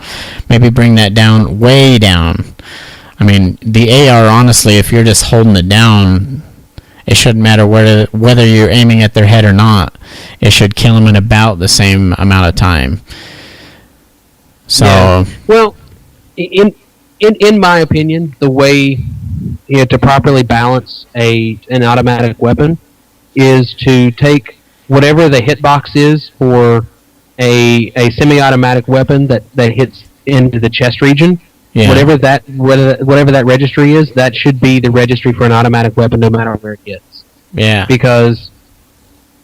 maybe bring that down, way down. I mean, the AR, honestly, if you're just holding it down, it shouldn't matter whether you're aiming at their head or not. It should kill them in about the same amount of time. So, well, in my opinion, the way to properly balance an automatic weapon is to take whatever the hitbox is for a semi-automatic weapon that hits into the chest region. Yeah. Whatever that registry is, that should be the registry for an automatic weapon, no matter where it hits. Yeah. Because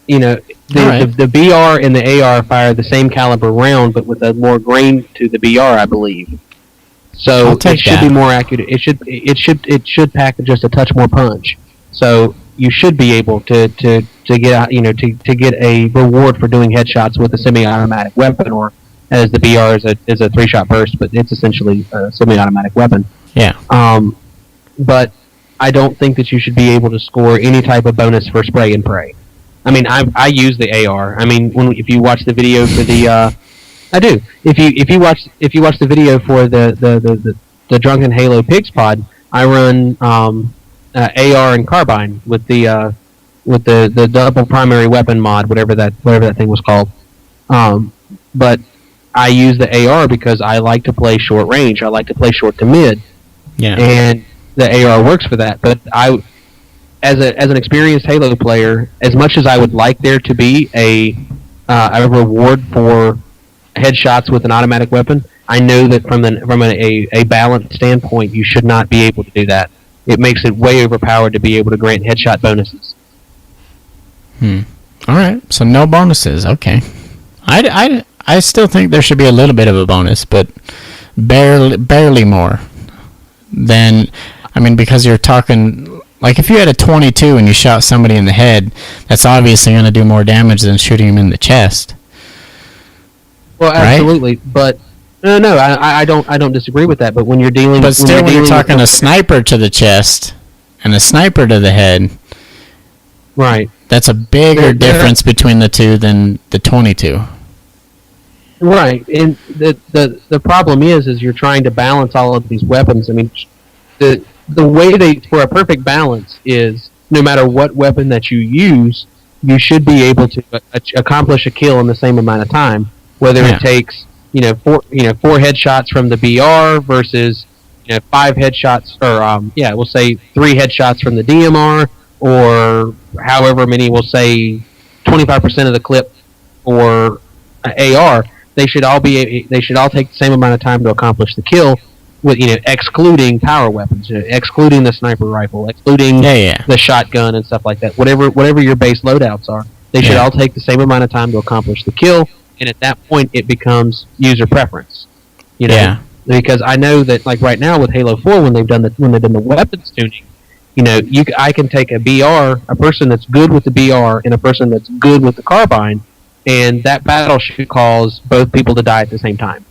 the BR and the AR fire the same caliber round, but with a more grain to the BR, I believe. So it should be more accurate. It should pack just a touch more punch. So you should be able to get to get a reward for doing headshots with a semi-automatic weapon, or as the BR is a 3-shot burst, but it's essentially a semi-automatic weapon. Yeah. But I don't think that you should be able to score any type of bonus for spray and pray. I mean, I use the AR. I mean, if you watch the video for the, I do. If you watch the video for the Drunken Halo Pigspod, I run AR and carbine with the double primary weapon mod, whatever that thing was called. But I use the AR because I like to play short range. I like to play short to mid. Yeah. And the AR works for that. But as an experienced Halo player, as much as I would like there to be a reward for headshots with an automatic weapon, I know that from a balance standpoint, you should not be able to do that. It makes it way overpowered to be able to grant headshot bonuses. All right, so no bonuses. Okay, I still think there should be a little bit of a bonus, but barely more than. I mean, because you're talking like if you had a 22 and you shot somebody in the head, that's obviously going to do more damage than shooting him in the chest. Well, absolutely, right? But no, I don't disagree with that. But when you're dealing, but still, when you're talking a sniper to the chest and a sniper to the head, right? That's a bigger difference between the two than the 22. Right, and the problem is you're trying to balance all of these weapons. I mean, the way for a perfect balance is no matter what weapon that you use, you should be able to accomplish a kill in the same amount of time. Whether it takes 4 headshots from the BR versus 5 headshots, or we'll say 3 headshots from the DMR, or however many, we'll say 25% of the clip or AR. They should all take the same amount of time to accomplish the kill, with excluding power weapons, excluding the sniper rifle, excluding the shotgun and stuff like that. Whatever your base loadouts are, they should all take the same amount of time to accomplish the kill. And at that point, it becomes user preference. Because I know that, like right now with Halo 4, when they've done the weapons tuning, I can take a BR, a person that's good with the BR, and a person that's good with the carbine, and that battle should cause both people to die at the same time.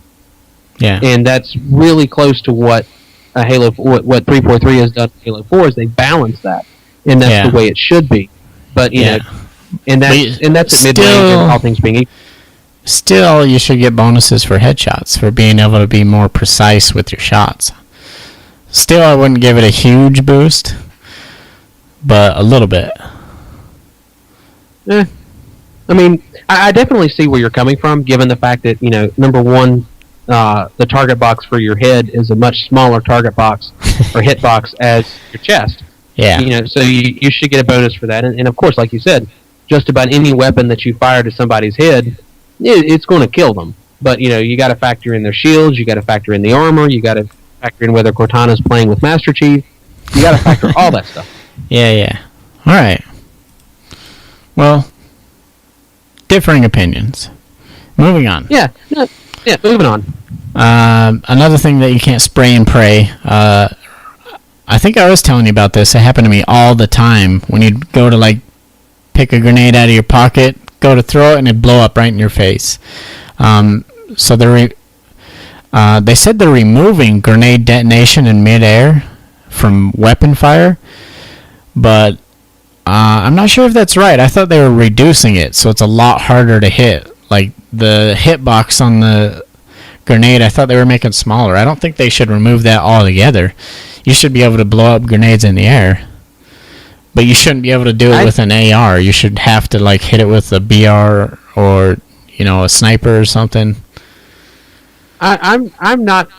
Yeah. And that's really close to what what 343 has done in Halo 4 is they balance that, and that's the way it should be. But and that's at mid-range, and all things being equal. Still, you should get bonuses for headshots, for being able to be more precise with your shots. Still, I wouldn't give it a huge boost, but a little bit. I mean, I definitely see where you're coming from, given the fact that, number one, the target box for your head is a much smaller target box or hit box as your chest. Yeah. So you should get a bonus for that. And of course, like you said, just about any weapon that you fire to somebody's head, it's going to kill them. But, you got to factor in their shields, you got to factor in the armor, you got to factor in whether Cortana's playing with Master Chief. You got to factor all that stuff. Yeah. All right. Well, differing opinions. Moving on. Yeah, moving on. Another thing that you can't spray and pray. I think I was telling you about this. It happened to me all the time. When you'd go to like pick a grenade out of your pocket, go to throw it, and it'd blow up right in your face. So they said they're removing grenade detonation in midair from weapon fire, but I'm not sure if that's right. I thought they were reducing it, so it's a lot harder to hit. Like the hitbox on the grenade, I thought they were making smaller. I don't think they should remove that altogether. You should be able to blow up grenades in the air, but you shouldn't be able to do it with an AR. You should have to like hit it with a BR or a sniper or something. I'm not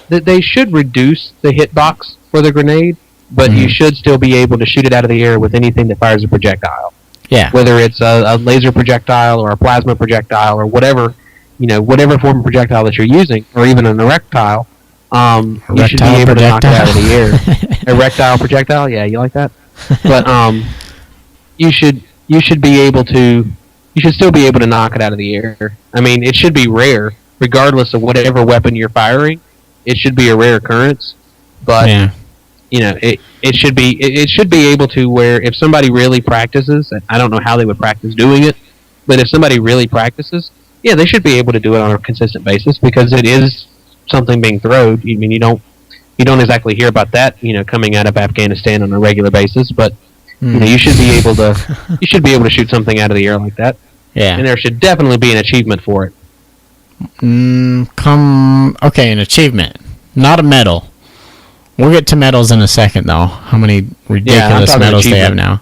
that they should reduce the hitbox for the grenade, but you should still be able to shoot it out of the air with anything that fires a projectile. Yeah. Whether it's a laser projectile or a plasma projectile or whatever, whatever form of projectile that you're using, or even an erectile, you should be able to knock it out of the air. Erectile projectile, yeah, you like that? But you should be able to. You should still be able to knock it out of the air. I mean, it should be rare, regardless of whatever weapon you're firing. It should be a rare occurrence, but it should be able to where if somebody really practices, and I don't know how they would practice doing it, but if somebody really practices, yeah, they should be able to do it on a consistent basis because it is something being thrown. I mean, you don't exactly hear about that, coming out of Afghanistan on a regular basis, but you should be able to shoot something out of the air like that. Yeah, and there should definitely be an achievement for it. Okay, an achievement, not a medal. We'll get to medals in a second, though. How many ridiculous medals they have now.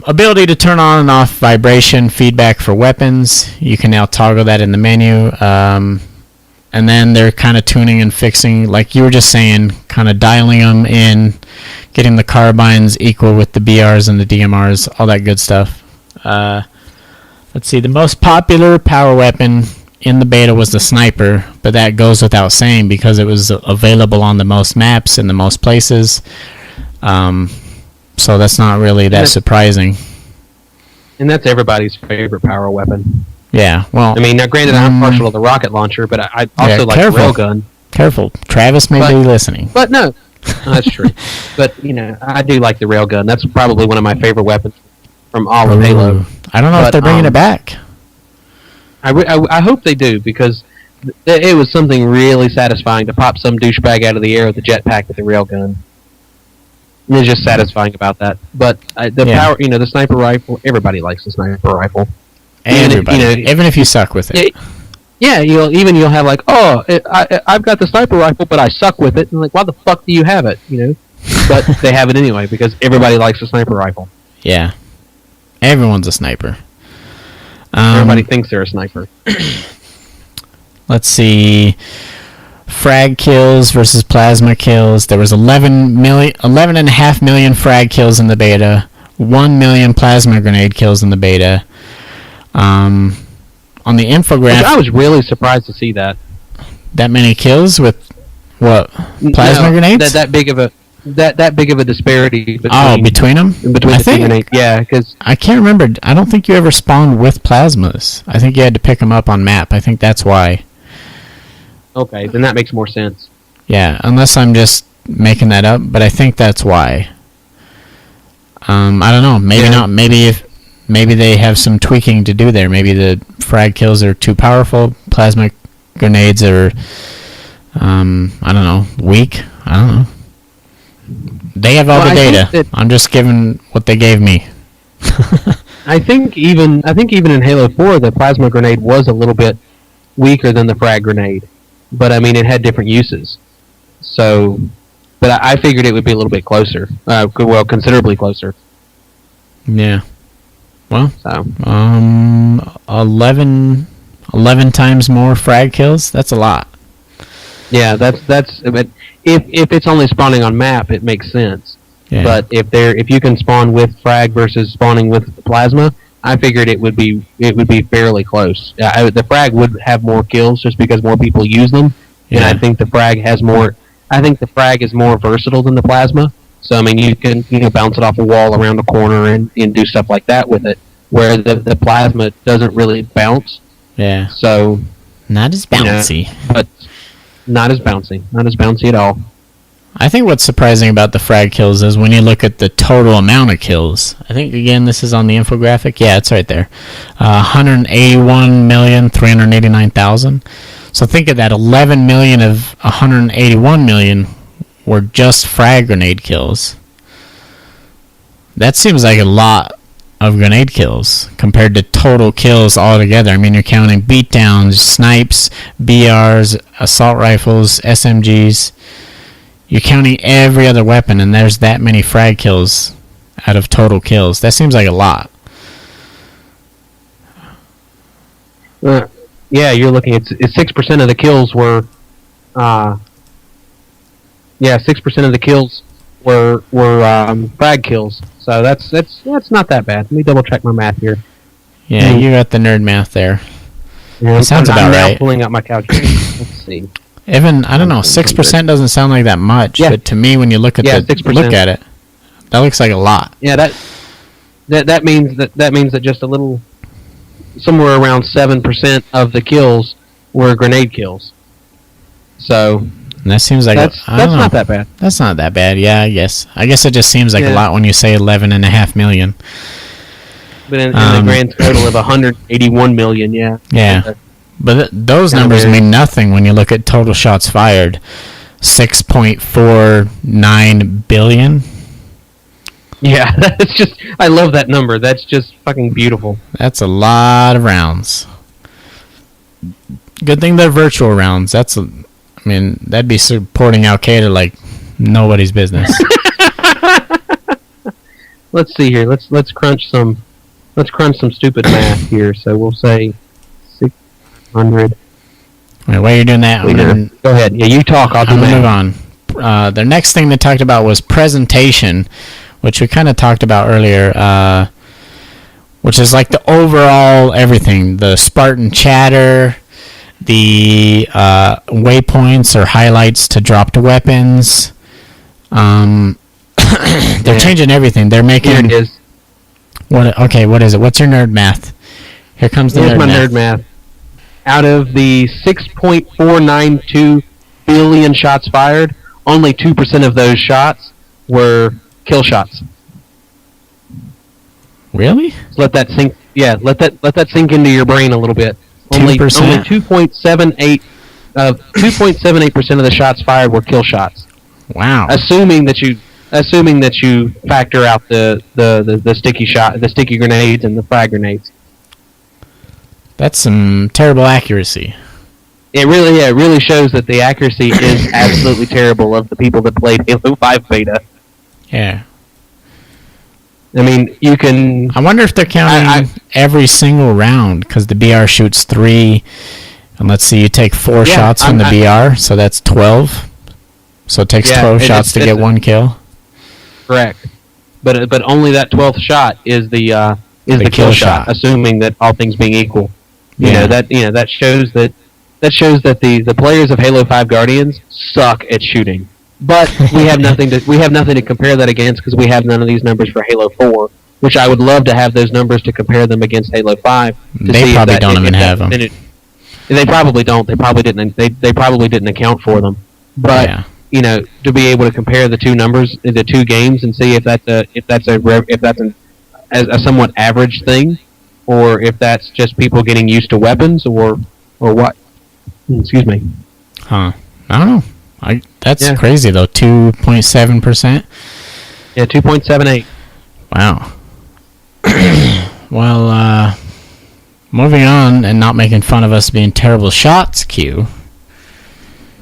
Ability to turn on and off vibration feedback for weapons. You can now toggle that in the menu. And then they're kind of tuning and fixing, like you were just saying, kind of dialing them in, getting the carbines equal with the BRs and the DMRs, all that good stuff. Let's see, the most popular power weapon in the beta was the sniper, but that goes without saying because it was available on the most maps in the most places. So that's not really that surprising. And that's everybody's favorite power weapon. Yeah, well... I mean, now granted, I'm partial to the rocket launcher, but I also like the railgun. Careful. Travis may be listening. But no, that's true. But, I do like the railgun. That's probably one of my favorite weapons from all of Halo. I don't know if they're bringing it back. I hope they do, because it was something really satisfying to pop some douchebag out of the air with a jetpack with a railgun. And it's just satisfying about that. But power, the sniper rifle, everybody likes the sniper rifle. Everybody, even if you suck with it. You'll have like, I've got the sniper rifle, but I suck with it. And like, why the fuck do you have it? But they have it anyway because everybody likes the sniper rifle. Yeah, everyone's a sniper. Everybody thinks they're a sniper. Let's see. Frag kills versus plasma kills. There was 11.5 million frag kills in the beta. 1 million plasma grenade kills in the beta. On the infographic, I was really surprised to see that. That many kills with what? Plasma grenades? That big of a disparity between them? Between the two grenades. Yeah, because I can't remember. I don't think you ever spawned with plasmas. I think you had to pick them up on map. I think that's why. Okay, then that makes more sense. Yeah, unless I'm just making that up, but I think that's why. I don't know. Maybe not. Maybe they have some tweaking to do there. Maybe the frag kills are too powerful. Plasma grenades are, I don't know, weak. I don't know. They have all the data. I'm just giving what they gave me. I think even in Halo 4, the plasma grenade was a little bit weaker than the frag grenade, but I mean it had different uses. So, but I figured it would be a little bit closer. Considerably closer. Yeah. Well, 11 times more frag kills. That's a lot. Yeah, that's. But if it's only spawning on map, it makes sense. Yeah. But if you can spawn with frag versus spawning with plasma, I figured it would be fairly close. The frag would have more kills just because more people use them, and I think the frag has more. I think the frag is more versatile than the plasma. So I mean, you can bounce it off a wall around the corner and do stuff like that with it, where the plasma doesn't really bounce. Yeah. So Not as bouncy. But not as bouncy. Not as bouncy at all. I think what's surprising about the frag kills is when you look at the total amount of kills. I think, again, this is on the infographic. Yeah, it's right there. 181,389,000. So think of that. 11 million of 181 million were just frag grenade kills. That seems like a lot of grenade kills compared to total kills altogether. I mean, you're counting beatdowns, snipes, BRs, assault rifles, SMGs. You're counting every other weapon, and there's that many frag kills out of total kills. That seems like a lot. Yeah, you're looking at 6% of the kills were. 6% of the kills were frag kills. So that's not that bad. Let me double check my math here. Yeah, you got the nerd math there. Yeah, sounds about right. I'm pulling up my calculator. Let's see. Even, I don't know, 6% doesn't sound like that much, but to me, when you look at it, that looks like a lot. Yeah, that means that just a little, somewhere around 7% of the kills were grenade kills. So and that seems like that's not that bad. That's not that bad. Yeah, I guess it just seems like a lot when you say 11.5 million. But in the grand total of 181 million, yeah. Yeah. But those numbers mean nothing when you look at total shots fired. 6.49 billion. Yeah, that's just, I love that number. That's just fucking beautiful. That's a lot of rounds. Good thing they're virtual rounds. That'd be supporting Al-Qaeda like nobody's business. Let's see here. Let's crunch some stupid math here. So we'll say 600. Wait, while you're doing that, go ahead. Yeah, you talk. I'll move on. The next thing they talked about was presentation, which we kind of talked about earlier, which is like the overall everything. The Spartan chatter, the waypoints or highlights to drop to weapons. They're changing everything. They're making... Here it is. What is it? What's your nerd math? Here comes the nerd math. Out of the 6.492 billion shots fired, only 2% of those shots were kill shots. Really? Let that sink. Yeah, let that sink into your brain a little bit. 2%? Only 2.78% of the shots fired were kill shots. Wow. Assuming that you factor out the sticky grenades and the frag grenades. That's some terrible accuracy. It really shows that the accuracy is absolutely terrible of the people that played Halo 5 beta. Yeah. I mean, you can... I wonder if they're counting every single round, because the BR shoots 3, and let's see, you take 4 shots from the BR, so that's 12. So it takes 12 shots to get 1 kill. Correct. But only that 12th shot is the kill shot, assuming that all things being equal. That shows that the players of Halo 5 Guardians suck at shooting. But we have nothing to compare that against because we have none of these numbers for Halo 4, which I would love to have those numbers to compare them against Halo 5. They probably don't even have them. They probably don't. They probably didn't. They probably didn't account for them. But to be able to compare the two numbers, the two games, and see if that's a somewhat average thing, or if that's just people getting used to weapons, or what. Excuse me. Huh. I don't know. That's crazy, though. 2.7%? Yeah, 2.78. Wow. Well, moving on and not making fun of us being terrible shots, Q.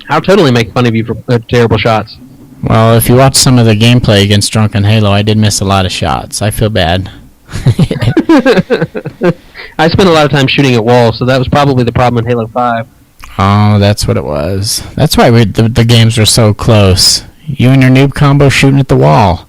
I'll totally make fun of you for terrible shots. Well, if you watch some of the gameplay against Drunken Halo, I did miss a lot of shots. I feel bad. I spent a lot of time shooting at walls, so that was probably the problem in Halo 5. Oh, that's what it was. That's why the games were so close. You and your noob combo shooting at the wall.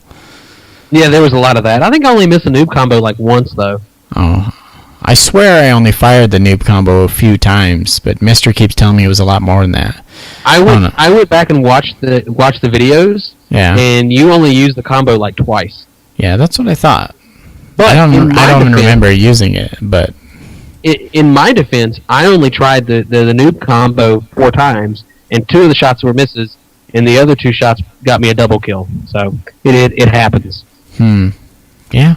Yeah, there was a lot of that. I think I only missed a noob combo like once, though. Oh. I swear I only fired the noob combo a few times, but Mister keeps telling me it was a lot more than that. I went back and watched the videos, and you only used the combo like twice. Yeah, that's what I thought. But I don't even remember using it, but... in my defense, I only tried the noob combo 4 times, and 2 of the shots were misses, and the other 2 shots got me a double kill. So it happens. Yeah.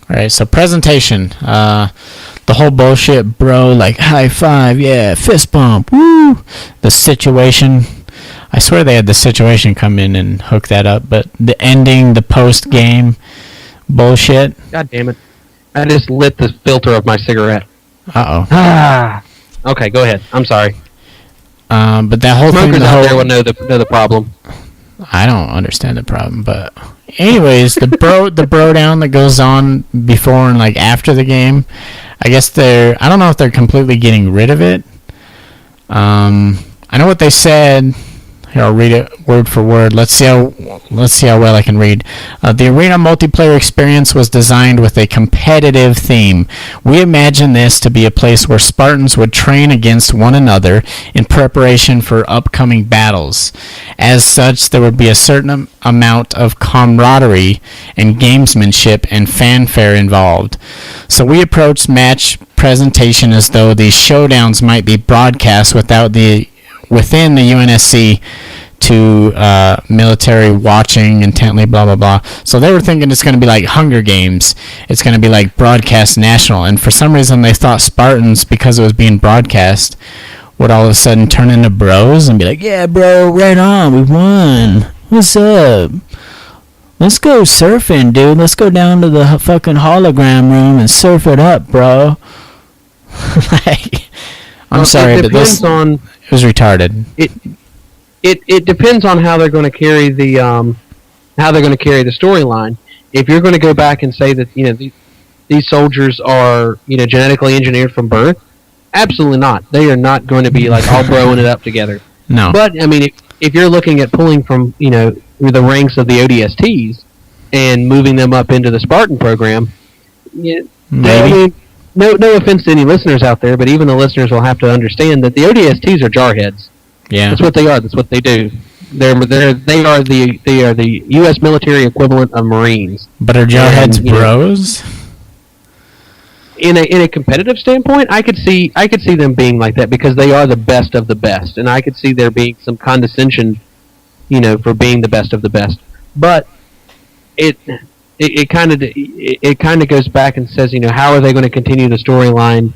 All right. So presentation. The whole bullshit, bro. Like high five, yeah, fist bump, woo. The situation. I swear they had the situation come in and hook that up, but the ending, the post game bullshit. God damn it! I just lit the filter of my cigarette. Uh-oh. Okay, go ahead. I'm sorry. But that whole Smokers thing, out there will know the problem. I don't understand the problem, but anyways, the bro down that goes on before and like after the game, I guess I don't know if they're completely getting rid of it. I know what they said. Here, I'll read it word for word. Let's see how well I can read. The arena multiplayer experience was designed with a competitive theme. We imagined this to be a place where Spartans would train against one another in preparation for upcoming battles. As such, there would be a certain amount of camaraderie and gamesmanship and fanfare involved. So we approached match presentation as though these showdowns might be broadcast within the UNSC to military watching intently, blah, blah, blah. So they were thinking it's going to be like Hunger Games. It's going to be like broadcast national. And for some reason they thought Spartans, because it was being broadcast, would all of a sudden turn into bros and be like, yeah, bro, right on, we won. What's up? Let's go surfing, dude. Let's go down to the fucking hologram room and surf it up, bro. I'm sorry, but this... It was retarded. It depends on how they're going to carry the storyline. If you're going to go back and say that these soldiers are genetically engineered from birth, absolutely not. They are not going to be like all broing it up together. No. But I mean, if you're looking at pulling from the ranks of the ODSTs and moving them up into the Spartan program, maybe. I mean, no offense to any listeners out there, but even the listeners will have to understand that the ODSTs are jarheads. Yeah, that's what they are. That's what they do. They are the U.S. military equivalent of Marines. But are jarheads bros? In a competitive standpoint, I could see them being like that because they are the best of the best, and I could see there being some condescension, for being the best of the best. But it kind of goes back and says, how are they going to continue the storyline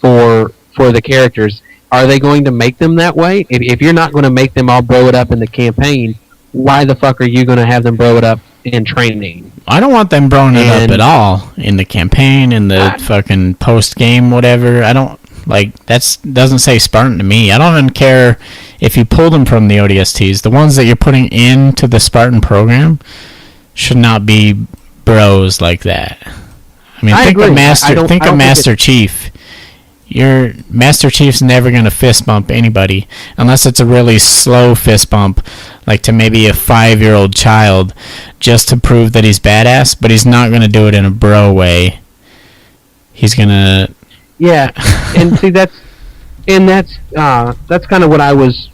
for the characters? Are they going to make them that way? If you're not going to make them all blow it up in the campaign, why the fuck are you going to have them blow it up in training? I don't want them blowing it up at all in the campaign, in the fucking post-game, whatever. I don't, that doesn't say Spartan to me. I don't even care if you pull them from the ODSTs. The ones that you're putting into the Spartan program should not be bros like that. I mean, think of Master Chief. Your Master Chief's never going to fist bump anybody unless it's a really slow fist bump, like to maybe a 5-year-old child, just to prove that he's badass, but he's not going to do it in a bro way. He's going to... Yeah, and see, that's kind of what I was...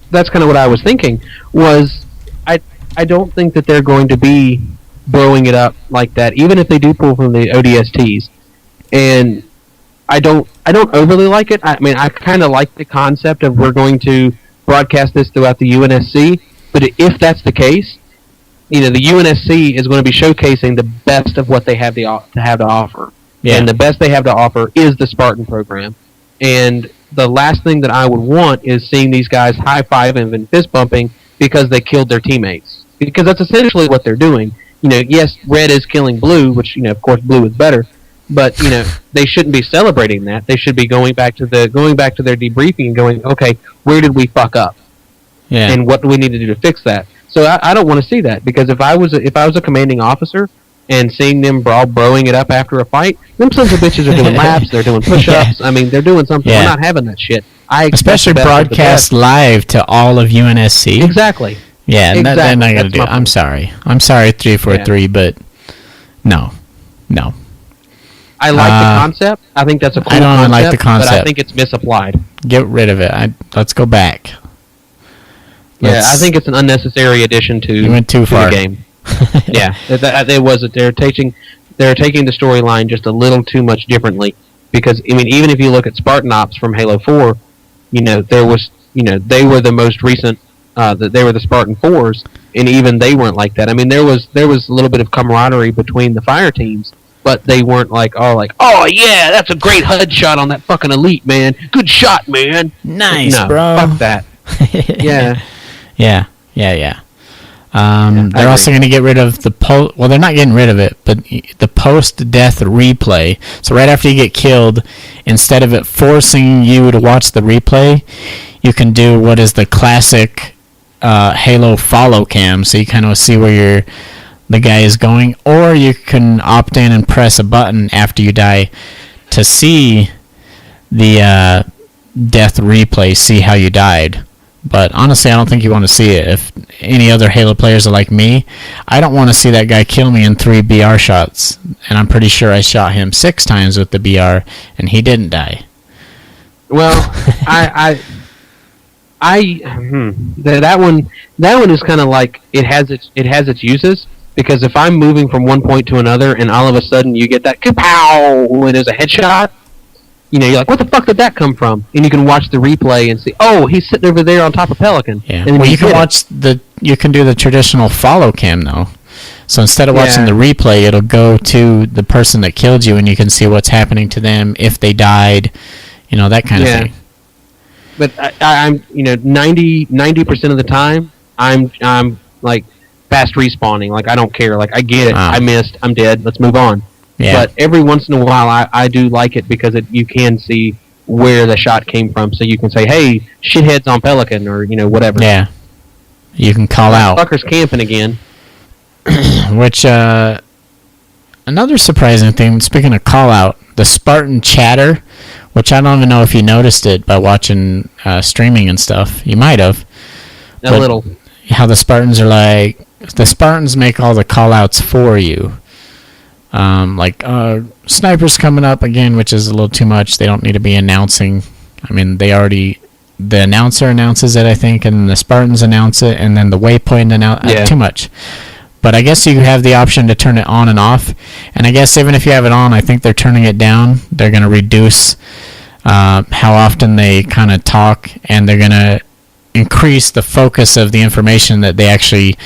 That's kind of what I was thinking, was I don't think that they're going to be broing it up like that, even if they do pull from the ODSTs. And I don't overly like it. I mean, I kind of like the concept of we're going to broadcast this throughout the UNSC, but if that's the case, the UNSC is going to be showcasing the best of what they have to offer. Yeah. And the best they have to offer is the Spartan program. And the last thing that I would want is seeing these guys high-fiving and fist-bumping because they killed their teammates. Because that's essentially what they're doing. Yes, red is killing blue, which, of course, blue is better. But they shouldn't be celebrating that. They should be going back to their debriefing and going, okay, where did we fuck up? Yeah. And what do we need to do to fix that? So I don't want to see that, because if I was a commanding officer and seeing them broing it up after a fight, them sons of bitches are doing laps, they're doing push-ups. Yeah. I mean, they're doing something. Yeah. We're not having that shit. Especially broadcast live to all of UNSC. Exactly. Yeah, exactly. They're not going to do it. I'm sorry, 343, but no. I like the concept. I think that's a cool concept. I don't like the concept, but I think it's misapplied. Get rid of it. Let's go back. I think it's an unnecessary addition to you went too far. The game. Yeah, it wasn't. They're teaching. they're taking the storyline just a little too much differently. Because I mean, even if you look at Spartan Ops from Halo 4, there was they were the most recent. They were the Spartan 4s, and even they weren't like that. I mean, there was a little bit of camaraderie between the fire teams, but they weren't oh yeah, that's a great HUD shot on that fucking elite, man. Good shot, man. Nice, no, bro. Fuck that. Yeah. They're also going to get rid of the post. Well, they're not getting rid of it, but the post-death replay. So right after you get killed, instead of it forcing you to watch the replay, you can do what is the classic Halo follow cam. So you kind of see where the guy is going, or you can opt in and press a button after you die to see the death replay, see how you died. But honestly, I don't think you want to see it. If any other Halo players are like me, I don't want to see that guy kill me in 3 BR shots. And I'm pretty sure I shot him 6 times with the BR, and he didn't die. Well, that one is kind of like it has its uses, because if I'm moving from one point to another and all of a sudden you get that kapow and there's a headshot, you're like, what the fuck did that come from? And you can watch the replay and see, oh, he's sitting over there on top of Pelican. Yeah. And you can do the traditional follow cam though. So instead of watching the replay, it'll go to the person that killed you, and you can see what's happening to them, if they died, that kind of thing. But I'm 90% of the time I'm like fast respawning. Like, I don't care. Like, I get it. I missed. I'm dead. Let's move on. Yeah. But every once in a while, I do like it, because you can see where the shot came from. So you can say, hey, shithead's on Pelican, or, whatever. Yeah. You can call out. Fucker's camping again. Which, another surprising thing, speaking of call out, the Spartan chatter, which I don't even know if you noticed it by watching streaming and stuff. You might have. A little. How the Spartans are like, the Spartans make all the call outs for you. Sniper's coming up again, which is a little too much. They don't need to be announcing. I mean, the announcer announces it, I think, and the Spartans announce it, and then the waypoint too much. But I guess you have the option to turn it on and off. And I guess even if you have it on, I think they're turning it down. They're going to reduce how often they kind of talk, and they're going to increase the focus of the information that they actually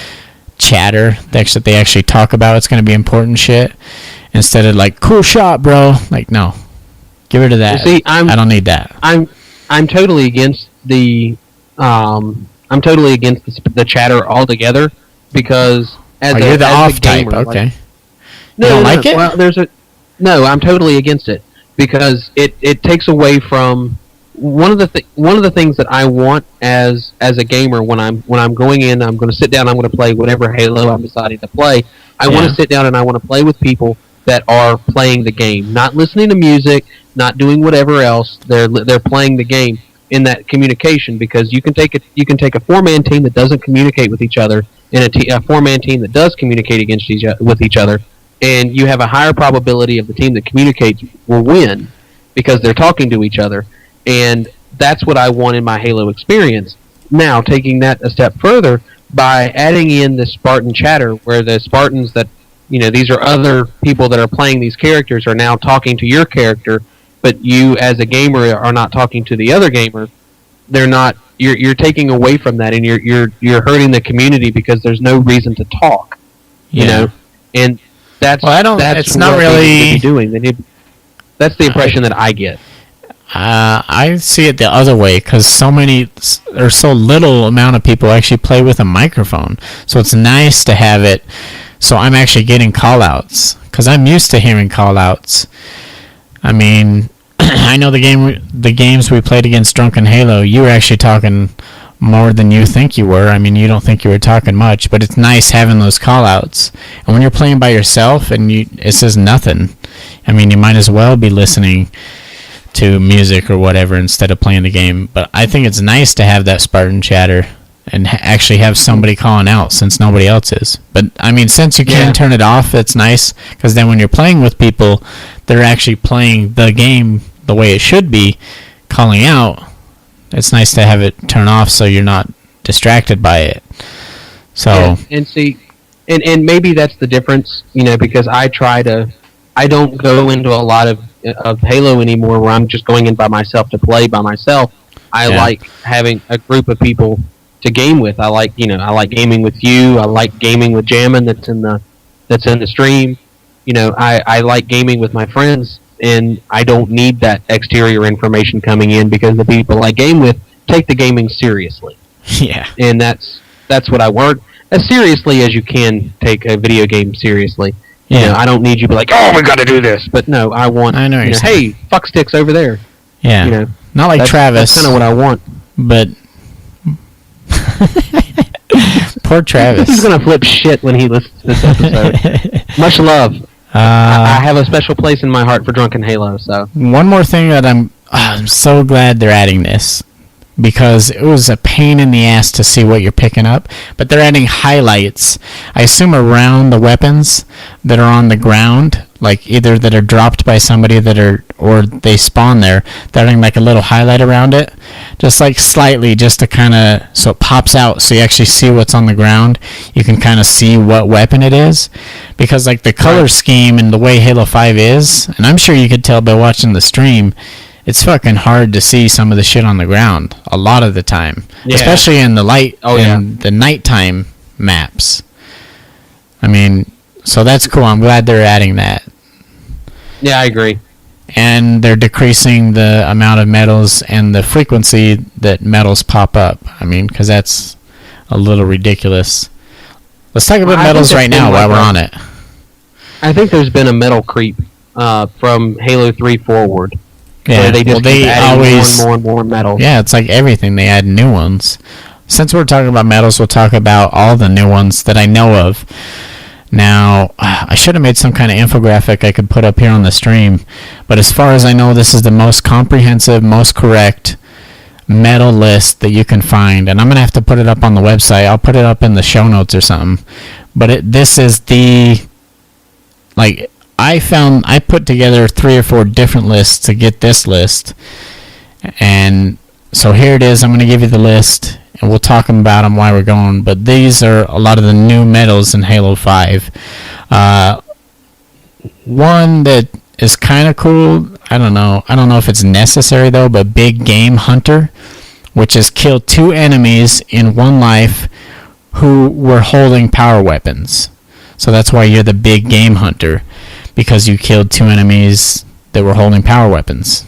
chatter, that they actually talk about. It's going to be important shit, instead of like, cool shot, bro. Like, no. Get rid of that. See, I don't need that. I'm totally against the chatter altogether, because you're the off type, gamer, okay. No, you don't like it? Well, I'm totally against it, because it takes away from one of the things that I want as a gamer when I'm going in. I'm going to sit down. I'm going to play whatever Halo I'm deciding to play. I want to sit down and I want to play with people that are playing the game, not listening to music, not doing whatever else. They're playing the game in that communication, because you can take a 4-man team that doesn't communicate with each other, and a 4-man team that does communicate with each other, and you have a higher probability of the team that communicates will win, because they're talking to each other. And that's what I want in my Halo experience. Now, taking that a step further, by adding in the Spartan chatter, where the Spartans that, these are other people that are playing these characters, are now talking to your character, but you as a gamer are not talking to the other gamer. They're not. You're taking away from that, and you're hurting the community, because there's no reason to talk. And that's it's not really doing. That's the impression that I get. I see it the other way, because so little amount of people actually play with a microphone. So it's nice to have it. So I'm actually getting call-outs, because I'm used to hearing call-outs. I mean, I know the games we played against Drunken Halo, you were actually talking more than you think you were. I mean, you don't think you were talking much, but it's nice having those call-outs. And when you're playing by yourself and it says nothing, I mean, you might as well be listening to music or whatever instead of playing the game. But I think it's nice to have that Spartan chatter and actually have somebody calling out, since nobody else is. But I mean, since you can turn it off, it's nice, because then when you're playing with people, they're actually playing the game the way it should be, calling out. It's nice to have it turn off so you're not distracted by it. So and see, and maybe that's the difference, because I try to I don't go into a lot of Halo anymore where I'm just going in by myself to play by myself. I like having a group of people to game with. I like gaming with you. I like gaming with Jammin that's in the stream. I like gaming with my friends, and I don't need that exterior information coming in because the people I game with take the gaming seriously. Yeah. And that's what I want. As seriously as you can take a video game seriously. Yeah. I don't need you to be like, oh, we got to do this. But no, I want, hey, fuck sticks over there. Yeah. Not like Travis. That's kind of what I want. But poor Travis. He's going to flip shit when he listens to this episode. Much love. I have a special place in my heart for Drunken Halo. So one more thing that I'm so glad they're adding this, because it was a pain in the ass to see what you're picking up, but they're adding highlights, I assume, around the weapons that are on the ground, like either that are dropped by somebody or they spawn there. They're adding like a little highlight around it, just like slightly, just to kind of, so it pops out so you actually see what's on the ground. You can kind of see what weapon it is, because like the color scheme and the way Halo 5 is, and I'm sure you could tell by watching the stream, it's fucking hard to see some of the shit on the ground a lot of the time, especially in the the nighttime maps. I mean, so that's cool. I'm glad they're adding that. Yeah, I agree. And they're decreasing the amount of medals and the frequency that medals pop up. I mean, because that's a little ridiculous. Let's talk about medals right now while we're on it. I think there's been a medal creep from Halo 3 forward. Yeah, they just keep adding more and more medals. Yeah, it's like everything. They add new ones. Since we're talking about medals, we'll talk about all the new ones that I know of. Now, I should have made some kind of infographic I could put up here on the stream, but as far as I know, this is the most comprehensive, most correct medal list that you can find, and I'm going to have to put it up on the website. I'll put it up in the show notes or something. But this is the, like, I put together 3 or 4 different lists to get this list, and so here it is. I'm going to give you the list, and we'll talk about them while we're going, but these are a lot of the new medals in Halo 5. One that is kind of cool, I don't know if it's necessary though, but Big Game Hunter, which is kill 2 enemies in 1 life who were holding power weapons. So that's why you're the Big Game Hunter, because you killed 2 enemies that were holding power weapons.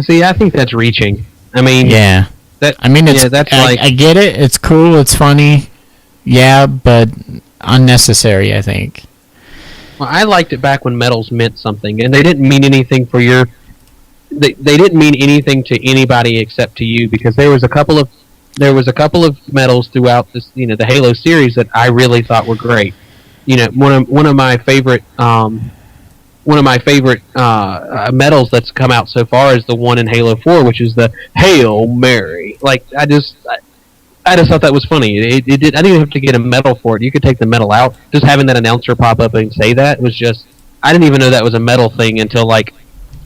See, I think that's reaching. I mean, yeah. I get it. It's cool. It's funny. Yeah, but unnecessary, I think. Well, I liked it back when medals meant something, and they didn't mean anything for your. They didn't mean anything to anybody except to you, because there was a couple of medals throughout this, the Halo series that I really thought were great. One of my favorite medals that's come out so far is the one in Halo 4, which is the Hail Mary. Like, I just thought that was funny. I didn't even have to get a medal for it. You could take the medal out. Just having that announcer pop up and say that was just, I didn't even know that was a medal thing until, like,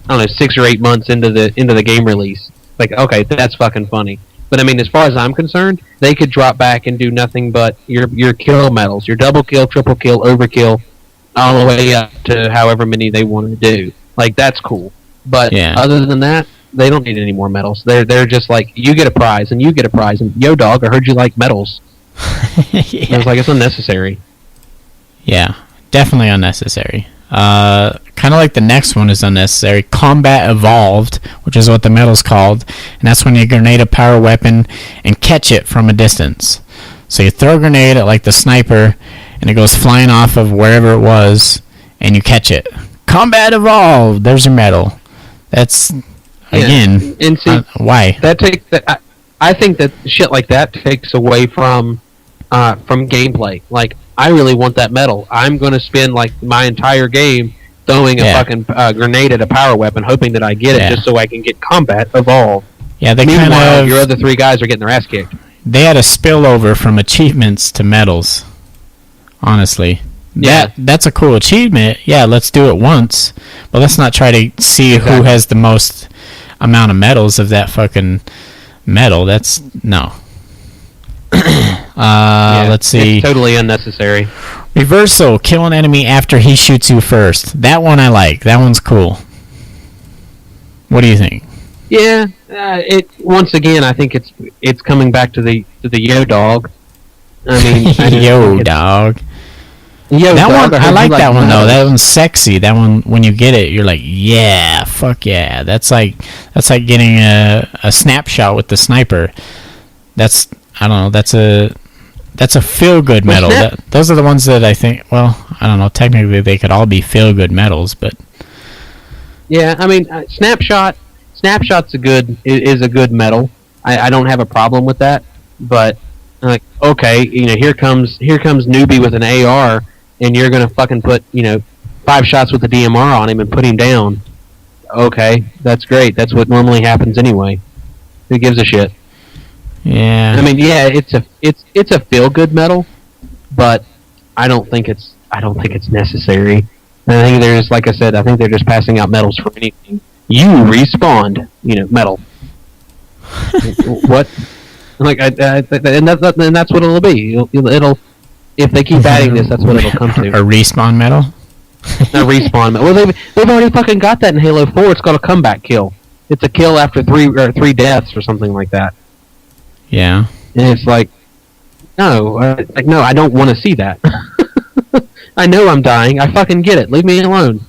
I don't know, 6 or 8 months into the game release. Like, okay, that's fucking funny. But I mean, as far as I'm concerned, they could drop back and do nothing but your kill medals, your double kill, triple kill, overkill, all the way up to however many they want to do. Like, that's cool. But other than that, they don't need any more medals. They're just like, you get a prize and you get a prize, and yo dog, I heard you like medals. Yeah. It's like, it's unnecessary. Yeah, definitely unnecessary. Kind of like the next one is unnecessary. Combat Evolved, which is what the medal's called, and that's when you grenade a power weapon and catch it from a distance. So you throw a grenade at like the sniper, and it goes flying off of wherever it was, and you catch it. Combat Evolved. There's your medal. That's again. And see, why? I think that shit like that takes away from gameplay. Like, I really want that medal. I'm going to spend like my entire game throwing a fucking grenade at a power weapon, hoping that I get it, just so I can get Combat Evolved. Yeah, they Meanwhile, your other 3 guys are getting their ass kicked. They had a spillover from achievements to medals. Honestly, that's a cool achievement. Yeah, let's do it once, but let's not try to see who has the most amount of medals of that fucking medal. That's no. Let's see. It's totally unnecessary. Reversal, kill an enemy after he shoots you first. That one I like. That one's cool. What do you think? Yeah, it once again. I think it's coming back to the yo dog. I mean, yo dog. Yo that dog, one I like that one though. That one's sexy. That one when you get it, you're like, yeah, fuck yeah. That's like getting a snapshot with the sniper. That's I don't know. That's a feel good medal. Those are the ones that I think. Well, I don't know. Technically, they could all be feel good medals, but yeah, I mean, Snapshot's is a good medal. I don't have a problem with that. But like, okay, here comes newbie with an AR, and you're gonna fucking put 5 shots with the DMR on him and put him down. Okay, that's great. That's what normally happens anyway. Who gives a shit? Yeah. I mean, yeah, it's a feel good medal, but I don't think it's necessary. And I think there's, like I said, I think they're just passing out medals for anything. You respawned, medal. What? Like, and that's what it'll be. It'll if they keep adding this, that's what it'll come to. A respawn medal. A respawn medal. Well, they've already fucking got that in Halo 4. It's called a comeback kill. It's a kill after 3 deaths or something like that. Yeah. And it's like, no, I don't want to see that. I know I'm dying. I fucking get it. Leave me alone.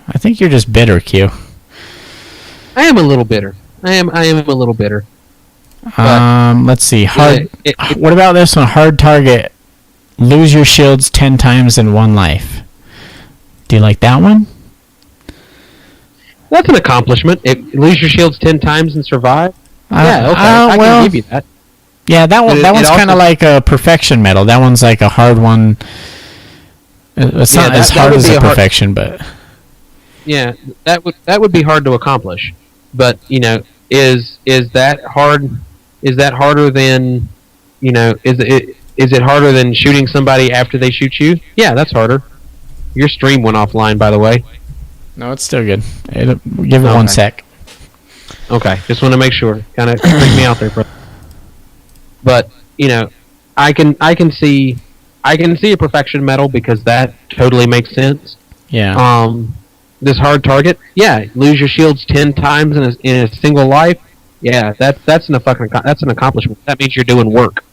I think you're just bitter, Q. I am a little bitter. I am a little bitter. Let's see. Hard. What about this one? Hard target. Lose your shields 10 times in one life. Do you like that one? That's an accomplishment. Lose your shields 10 times and survive. Yeah, okay. I can give you that. Yeah, that one's kind of like a perfection medal. That one's like a hard one. It's not as hard as a perfection, but yeah, that would be hard to accomplish. But is that hard? Is that harder than is it harder than shooting somebody after they shoot you? Yeah, that's harder. Your stream went offline, by the way. No, it's still good. Give it 1 sec. Okay, just want to make sure. Kind of freak me out there, bro. But I can see a perfection medal because that totally makes sense. Yeah. This hard target, yeah, lose your shields 10 times in a single life. Yeah, that's an accomplishment. That means you're doing work.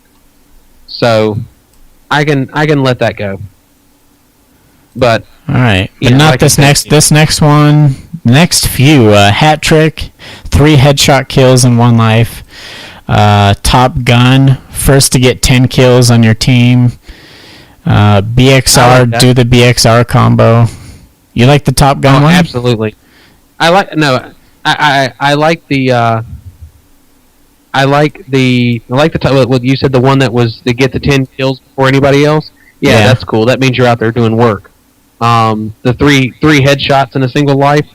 So, I can let that go. But all right, but not this next one. Next few hat trick, 3 headshot kills in one life. Top Gun, first to get 10 kills on your team. BXR, do the BXR combo. You like the Top Gun one? Absolutely. I like the what you said, the one that was to get the 10 kills before anybody else. Yeah, that's cool. That means you're out there doing work. The three headshots in a single life.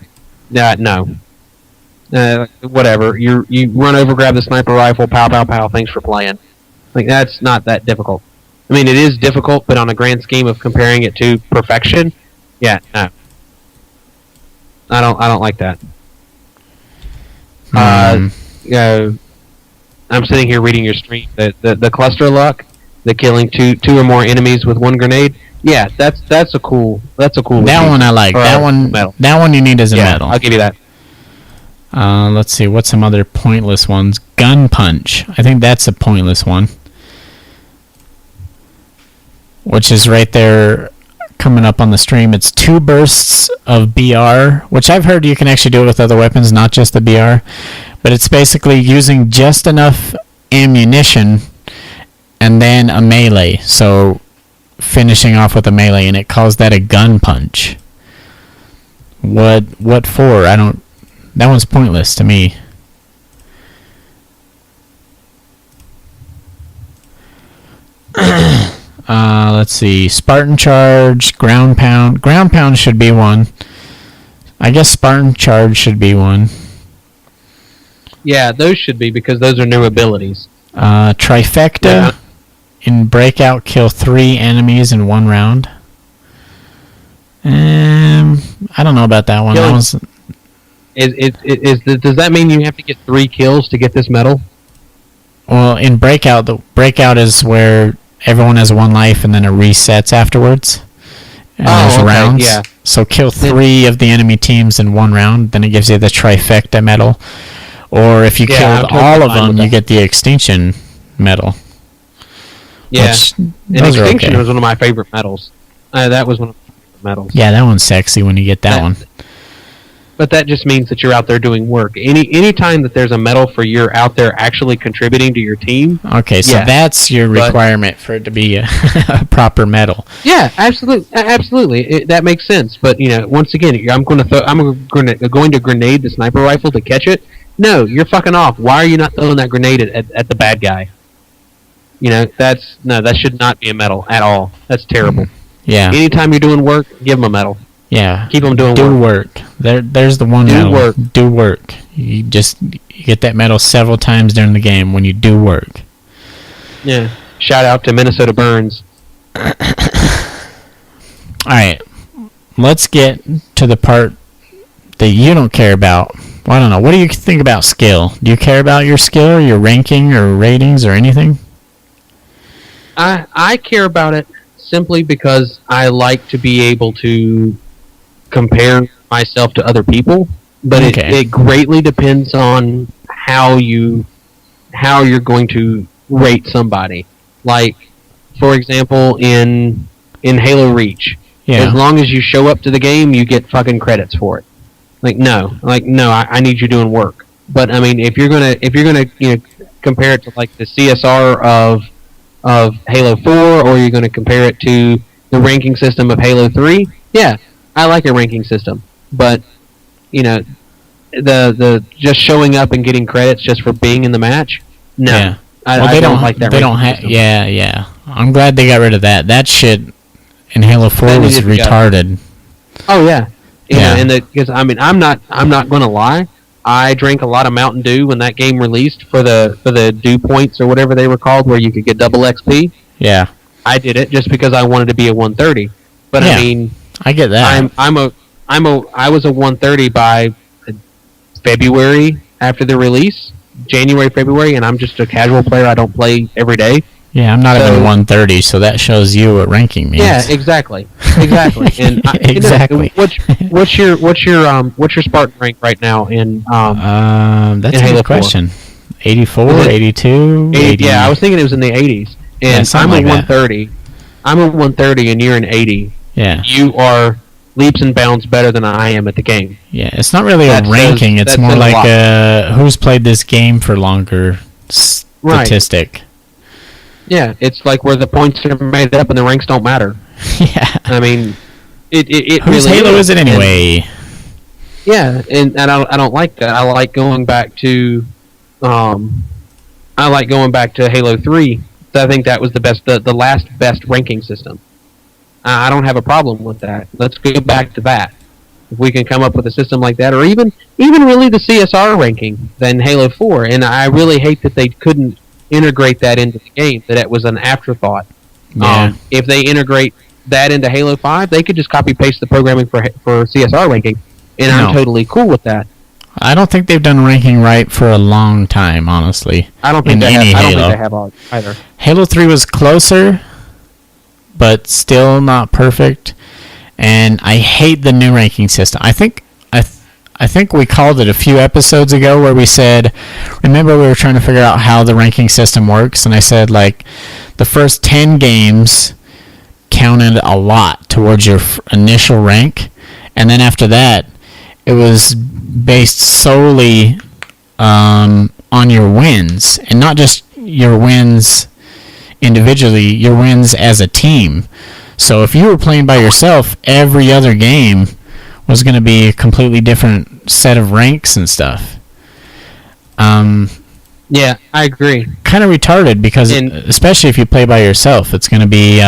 No. Whatever. You run over, grab the sniper rifle, pow, pow, pow. Thanks for playing. Like, that's not that difficult. I mean, it is difficult, but on a grand scheme of comparing it to perfection, yeah, no. I don't like that. I'm sitting here reading your stream. The cluster luck, the killing two or more enemies with 1 grenade. Yeah, that's a cool. That one I like. That one you need as a medal. I'll give you that. Let's see. What's some other pointless ones? Gun punch. I think that's a pointless one. Which is right there coming up on the stream. It's 2 bursts of BR, which I've heard you can actually do it with other weapons, not just the BR. But it's basically using just enough ammunition and then a melee. So finishing off with a melee, and it calls that a gun punch. What for? That one's pointless to me. Let's see. Spartan Charge, Ground Pound. Ground Pound should be one. I guess Spartan Charge should be one. Yeah, those should be because those are new abilities. Trifecta. Yeah. In Breakout, kill 3 enemies in 1 round. I don't know about that one. Does that mean you have to get 3 kills to get this medal? Well, in Breakout, the Breakout is where everyone has 1 life and then it resets afterwards. And there's rounds. Yeah. So kill 3 of the enemy teams in 1 round, then it gives you the trifecta medal. Or if you killed all of them, you get the extinction medal. Yeah, and extinction was one of my favorite medals. That was one of my favorite medals. Yeah, that one's sexy when you get that one. But that just means that you're out there doing work. Any time that there's a medal for you're out there actually contributing to your team. Okay, so that's your requirement for it to be a proper medal. Yeah, absolutely. That makes sense. But once again, I'm going to grenade the sniper rifle to catch it. No, you're fucking off. Why are you not throwing that grenade at the bad guy? That should not be a medal at all. That's terrible. Yeah. Anytime you're doing work, give them a medal. Yeah. Keep them doing work. There's the one medal. Work. Do work. You get that medal several times during the game when you do work. Yeah. Shout out to Minnesota Burns. All right. Let's get to the part that you don't care about. Well, I don't know. What do you think about skill? Do you care about your skill or your ranking or ratings or anything? I care about it simply because I like to be able to compare myself to other people, but it greatly depends on how you're going to rate somebody. Like, for example, in Halo Reach, as long as you show up to the game, you get fucking credits for it. No, I need you doing work. But I mean, if you're gonna compare it to like the CSR of Halo 4, or you're gonna compare it to the ranking system of Halo 3, yeah, I like a ranking system. But the just showing up and getting credits just for being in the match, no. Yeah. I don't like that. They don't have. Yeah. I'm glad they got rid of that. That shit in Halo 4 was retarded. Oh yeah. Because I'm not going to lie. I drank a lot of Mountain Dew when that game released for the Dew points or whatever they were called, where you could get double XP. Yeah. I did it just because I wanted to be a 130. But I mean, I get that. I was a 130 by February after the release, January, February, and I'm just a casual player. I don't play every day. Yeah, I'm not even 130, so that shows you what ranking means. Yeah, exactly. And exactly. What's your Spartan rank right now in that's in a Halo good question. 4? 84, 82, 80. Yeah, I was thinking it was in the 80s. And I'm a 130. I'm a 130 and you're an 80. Yeah. You are leaps and bounds better than I am at the game. Yeah, it's not really a ranking. It's more like who's played this game for longer statistic. Right. Yeah, it's like where the points are made up and the ranks don't matter. Yeah. I mean, it whose really Halo is it anyway? And I don't like that. I like going back to Halo 3. I think that was the last best ranking system. I don't have a problem with that. Let's go back to that. If we can come up with a system like that, or even really the CSR ranking than Halo 4, and I really hate that they couldn't integrate that into the game, that it was an afterthought. Yeah. If they integrate that into Halo 5, they could just copy-paste the programming for CSR ranking, and I'm totally cool with that. I don't think they've done ranking right for a long time, honestly. I don't think they have either. Halo 3 was closer, but still not perfect. And I hate the new ranking system. I think we called it a few episodes ago where we said, remember we were trying to figure out how the ranking system works, and I said like the first 10 games counted a lot towards your initial rank, and then after that it was based solely on your wins, and not just your wins individually, your wins as a team. So if you were playing by yourself, every other game was going to be a completely different set of ranks and stuff. Yeah, I agree. Kind of retarded because, especially if you play by yourself, it's going to be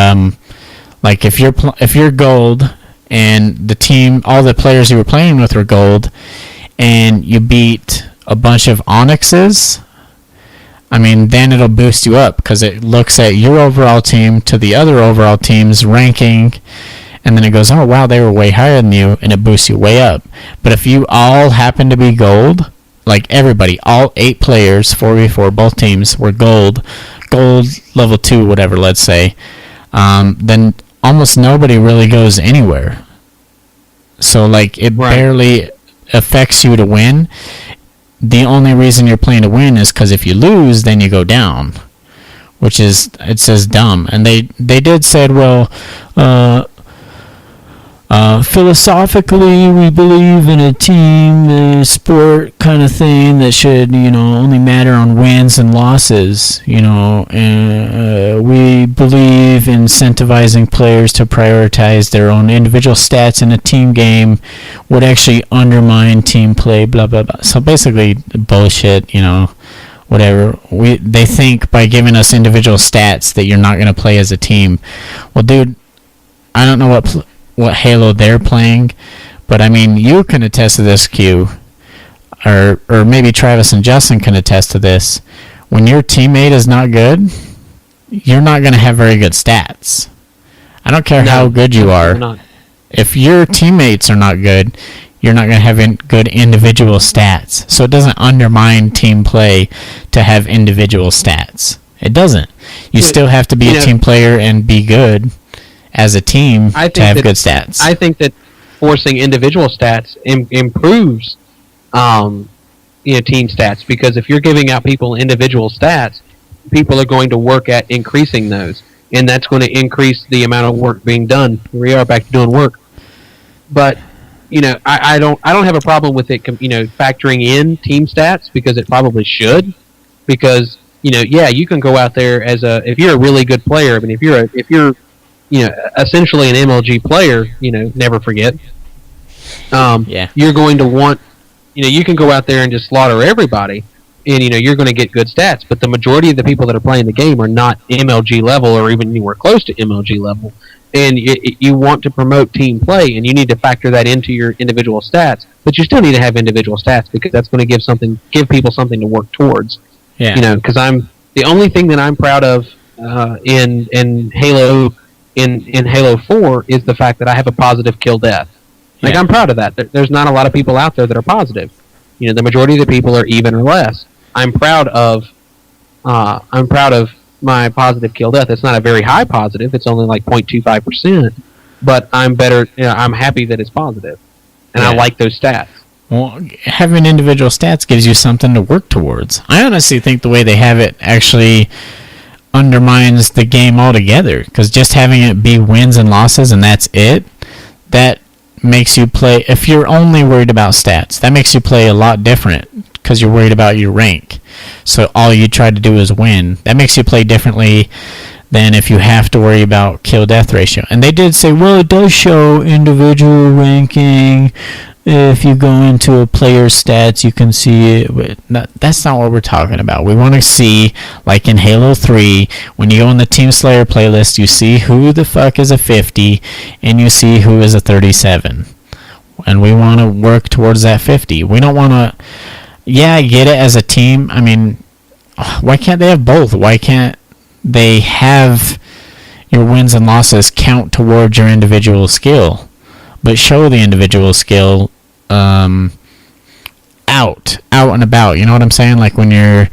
like if you're gold and the team, all the players you were playing with were gold, and you beat a bunch of Onyxes. I mean, then it'll boost you up because it looks at your overall team to the other overall team's ranking, and then it goes, oh, wow, they were way higher than you, and it boosts you way up. But if you all happen to be gold, like everybody, all 8 players, 4v4, both teams were gold level 2, whatever, let's say, then almost nobody really goes anywhere. So, like, it barely affects you to win. The only reason you're playing to win is because if you lose, then you go down, which is, it says dumb. And they did said, well, philosophically, we believe in a team sport kind of thing that should, only matter on wins and losses, and we believe in incentivizing players to prioritize their own individual stats in a team game would actually undermine team play, blah, blah, blah. So basically, bullshit, whatever. They think by giving us individual stats that you're not going to play as a team. Well, dude, I don't know what Halo they're playing, but I mean, you can attest to this, Q, or maybe Travis and Justin can attest to this. When your teammate is not good, you're not going to have very good stats. I don't care how good you are. If your teammates are not good, you're not going to have good individual stats. So it doesn't undermine team play to have individual stats. It doesn't. You still have to be a team player and be good as a team to have good stats. I think that forcing individual stats improves team stats, because if you're giving out people individual stats, people are going to work at increasing those, and that's going to increase the amount of work being done. We are back to doing work. But I don't have a problem with it factoring in team stats, because it probably should, because you can go out there if you're a really good player. I mean, if you're essentially an MLG player, never forget. You're going to want, you can go out there and just slaughter everybody, and you're going to get good stats. But the majority of the people that are playing the game are not MLG level, or even anywhere close to MLG level. And you want to promote team play, and you need to factor that into your individual stats. But you still need to have individual stats, because that's going to give people something to work towards. Yeah. Because the only thing that I'm proud of in Halo. In Halo 4 is the fact that I have a positive kill death. Like, I'm proud of that. There's not a lot of people out there that are positive. The majority of the people are even or less. I'm proud of my positive kill death. It's not a very high positive. It's only like 0.25%. But I'm better. I'm happy that it's positive, and I like those stats. Well, having individual stats gives you something to work towards. I honestly think the way they have it actually undermines the game altogether, because just having it be wins and losses and that's it, that makes you play, if you're only worried about stats, that makes you play a lot different, because you're worried about your rank. So all you try to do is win. That makes you play differently than if you have to worry about kill death ratio. And they did say, well, it does show individual ranking. If you go into a player's stats, you can see it. That's not what we're talking about. We want to see, like in Halo 3, when you go in the Team Slayer playlist, you see who the fuck is a 50, and you see who is a 37. And we want to work towards that 50. We don't want to... Yeah, I get it as a team. I mean, why can't they have both? Why can't they have your wins and losses count towards your individual skill? But show the individual skill out and about. You know what I'm saying? Like when you're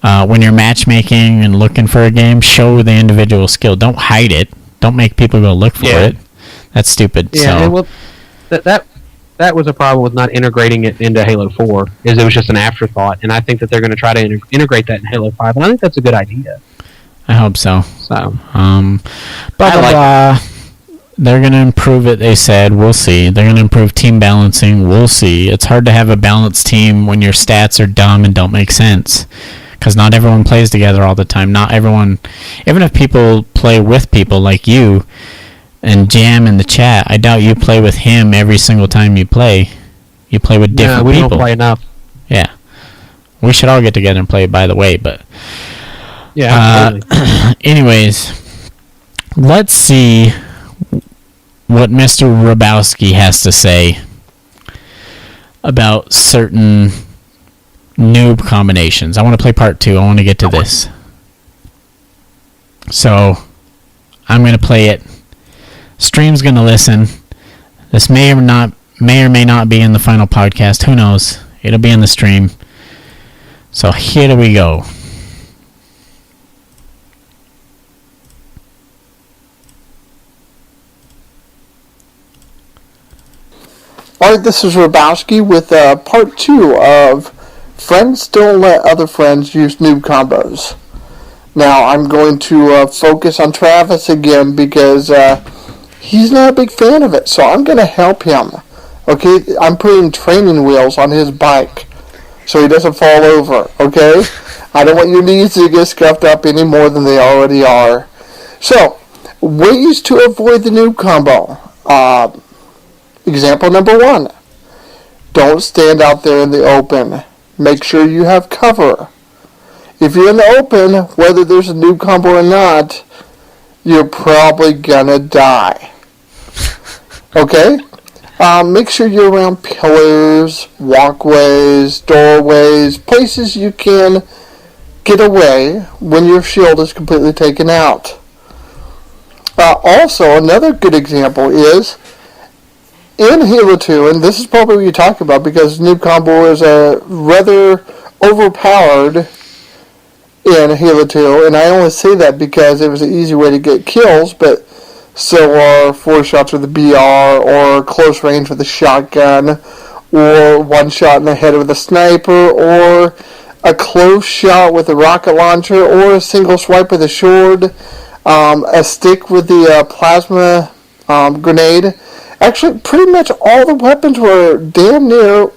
matchmaking and looking for a game, show the individual skill. Don't hide it. Don't make people go look for it. That's stupid. Yeah, so. Well, that was a problem with not integrating it into Halo 4. Is it was just an afterthought, and I think that they're going to try to integrate that in Halo 5, and I think that's a good idea. I hope so. So, blah. They're going to improve it, they said. We'll see. They're going to improve team balancing. We'll see. It's hard to have a balanced team when your stats are dumb and don't make sense, because not everyone plays together all the time. Not everyone... Even if people play with people like you and jam in the chat, I doubt you play with him every single time you play. You play with different people. We don't play enough. Yeah. We should all get together and play, by the way, but... Yeah, anyways, let's see what Mr. Rabowski has to say about certain noob combinations. I want to play part 2. I want to get to this. So, I'm going to play it. Stream's going to listen. This may or may not be in the final podcast. Who knows? It'll be on the stream. So here we go. Alright, this is Rabowski with part 2 of Friends Don't Let Other Friends Use Noob Combos. Now, I'm going to focus on Travis again because he's not a big fan of it, so I'm going to help him. Okay, I'm putting training wheels on his bike so he doesn't fall over, okay? I don't want your knees to get scuffed up any more than they already are. So, ways to avoid the noob combo. Example number 1. Don't stand out there in the open. Make sure you have cover. If you're in the open, whether there's a noob combo or not, you're probably gonna die. Okay? Make sure you're around pillars, walkways, doorways, places you can get away when your shield is completely taken out. Also, another good example is in Halo 2, and this is probably what you talk about because noob combo is rather overpowered in Halo 2, and I only say that because it was an easy way to get kills, but so are 4 shots with the BR, or close range with a shotgun, or 1 shot in the head with a sniper, or a close shot with a rocket launcher, or a single swipe with a sword, a stick with the plasma grenade. Actually, pretty much all the weapons were damn near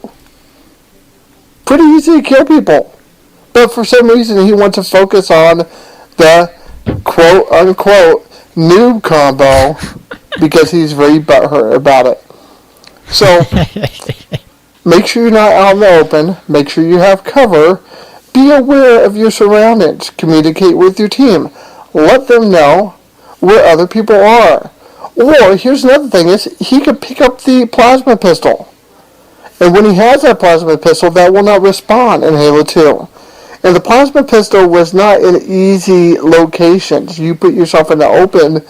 pretty easy to kill people. But for some reason, he wants to focus on the quote-unquote noob combo because he's very butthurt about it. So, make sure you're not out in the open. Make sure you have cover. Be aware of your surroundings. Communicate with your team. Let them know where other people are. Or, here's another thing, is he could pick up the plasma pistol. And when he has that plasma pistol, that will not respawn in Halo 2. And the plasma pistol was not in easy locations. You put yourself in the open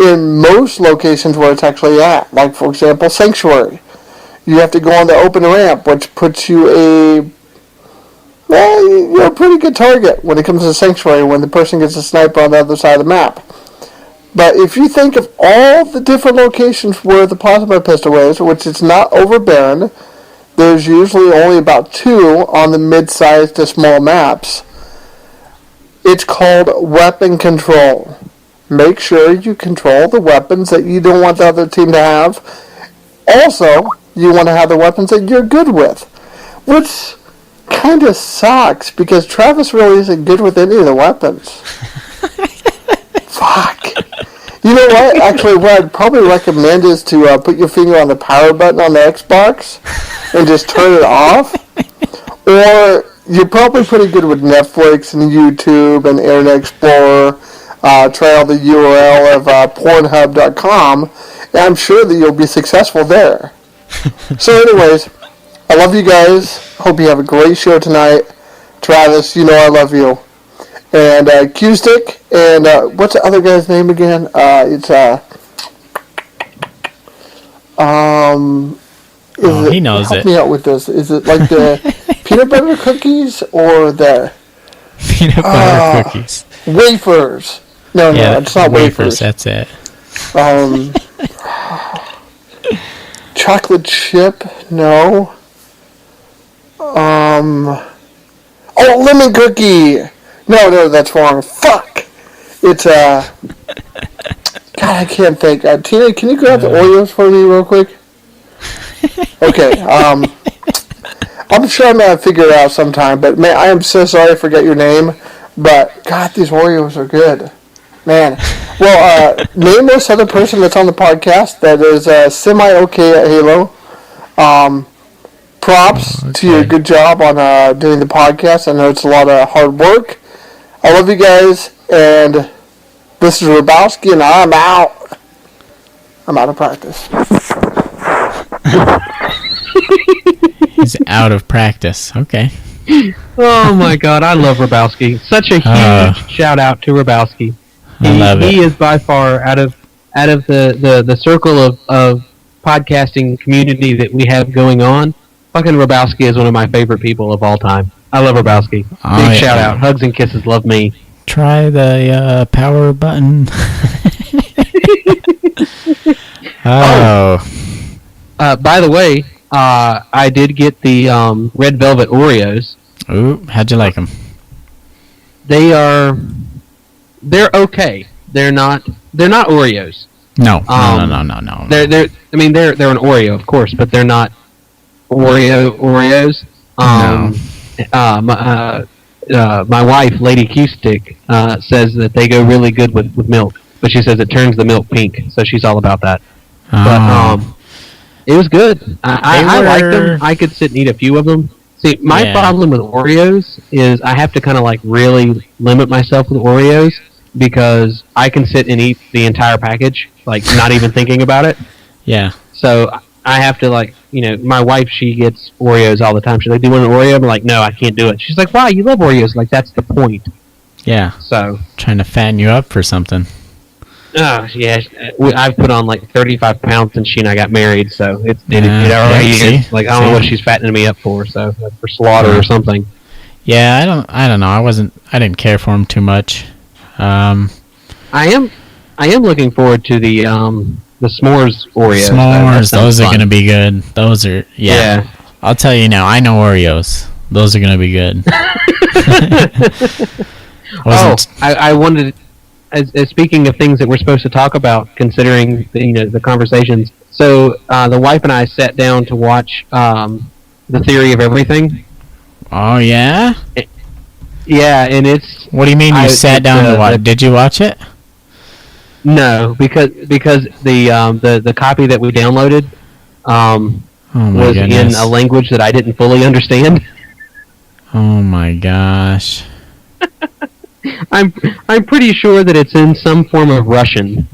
in most locations where it's actually at. Like, for example, Sanctuary. You have to go on the open ramp, which puts you you're a pretty good target when it comes to Sanctuary when the person gets a sniper on the other side of the map. But if you think of all the different locations where the plasma pistol is, which is not overbearing, there's usually only about 2 on the mid-sized to small maps. It's called weapon control. Make sure you control the weapons that you don't want the other team to have. Also, you want to have the weapons that you're good with. Which kind of sucks, because Travis really isn't good with any of the weapons. Fuck. You know what? Actually, what I'd probably recommend is to put your finger on the power button on the Xbox and just turn it off. Or you're probably pretty good with Netflix and YouTube and Internet Explorer. Try out the URL of Pornhub.com, and I'm sure that you'll be successful there. So anyways, I love you guys. Hope you have a great show tonight. Travis, you know I love you. And Q-Stick, and what's the other guy's name again? He knows help it. Me out with this. Is it like the peanut butter cookies or the peanut butter cookies? Wafers. No, it's not wafers. That's it. Chocolate chip? No. Lemon cookie. No, that's wrong. Fuck. It's God, I can't think. Tina, can you grab the Oreos for me real quick? Okay. I'm sure I'm gonna figure it out sometime. But man, I am so sorry I forget your name. But God, these Oreos are good, man. Well, name this other person that's on the podcast that is semi-okay at Halo. Props to your good job on doing the podcast. I know it's a lot of hard work. I love you guys, and this is Rabowski, and I'm out. I'm out of practice. He's out of practice. Okay. Oh my God, I love Rabowski. Such a huge shout out to Rabowski. I love it. He is by far out of the circle of podcasting community that we have going on. Fucking Rabowski is one of my favorite people of all time. I love Rabowski. Big shout out. Hugs and kisses. Love me. Try the power button. By the way, I did get the red velvet Oreos. Ooh, how'd you like them? They're okay. They're not Oreos. No. They're an Oreo, of course, but they're not Oreos. My wife, Lady Q-Stick, says that they go really good with milk, but she says it turns the milk pink, so she's all about that. But it was good. I liked them. I could sit and eat a few of them. See, my problem with Oreos is I have to kind of like really limit myself with Oreos because I can sit and eat the entire package, like not even thinking about it. Yeah. So I have to like, my wife, she gets Oreos all the time. She's like, "Do you want an Oreo?" I'm like, "No, I can't do it." She's like, "Why? You love Oreos." Like, that's the point. Yeah. So trying to fatten you up for something. Yeah. I've put on like 35 pounds since she and I got married, so it already is. Like, I don't know what she's fattening me up for, so for slaughter or something. Yeah, I don't know. I didn't care for them too much. I am looking forward to the s'mores Oreos. S'mores, those are going to be good. Those are, yeah. I'll tell you now, I know Oreos. Those are going to be good. I wanted, as speaking of things that we're supposed to talk about, considering the conversations. So the wife and I sat down to watch The Theory of Everything. Oh, yeah? Yeah, and it's... What do you mean you sat down to watch? Did you watch it? No, because the copy that we downloaded was in a language that I didn't fully understand. Oh my gosh! I'm pretty sure that it's in some form of Russian.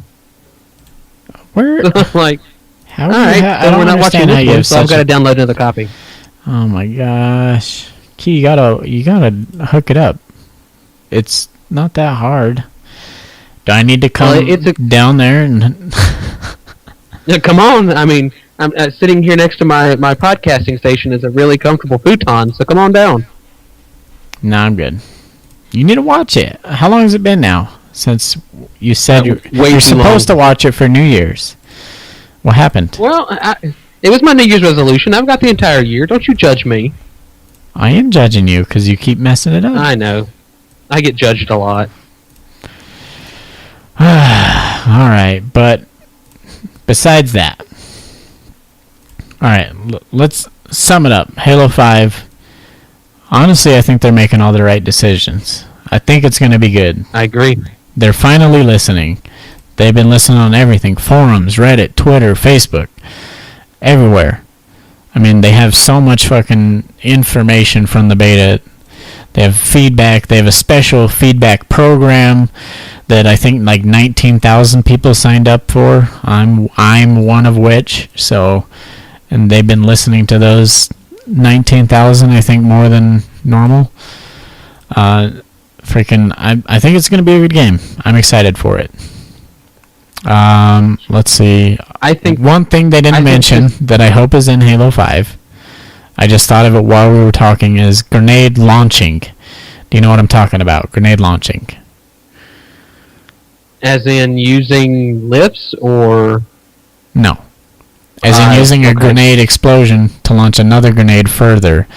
Where? Like, how? All right, so we're not watching this one, so I've got to download another copy. Oh my gosh! Key, you gotta hook it up. It's not that hard. Do I need to come down there and? Yeah, come on! I mean, I'm sitting here next to my podcasting station is a really comfortable futon, so come on down. No, I'm good. You need to watch it. How long has it been now since you said you're supposed to watch it for New Year's? What happened? Well, it was my New Year's resolution. I've got the entire year. Don't you judge me. I am judging you because you keep messing it up. I know. I get judged a lot. Alright, but besides that, alright, let's sum it up. Halo 5, honestly, I think they're making all the right decisions. I think it's going to be good. I agree. They're finally listening. They've been listening on everything. Forums, Reddit, Twitter, Facebook, everywhere. I mean, they have so much fucking information from the beta. They have feedback. They have a special feedback program that I think like 19,000 people signed up for. I'm one of which. So, and they've been listening to those 19,000, I think, more than normal. I think it's going to be a good game. I'm excited for it. Let's see. I think one thing they didn't mention that I hope is in Halo 5, I just thought of it while we were talking, is grenade launching. Do you know what I'm talking about? Grenade launching. As in using lifts, or? No. As in using a grenade explosion to launch another grenade further.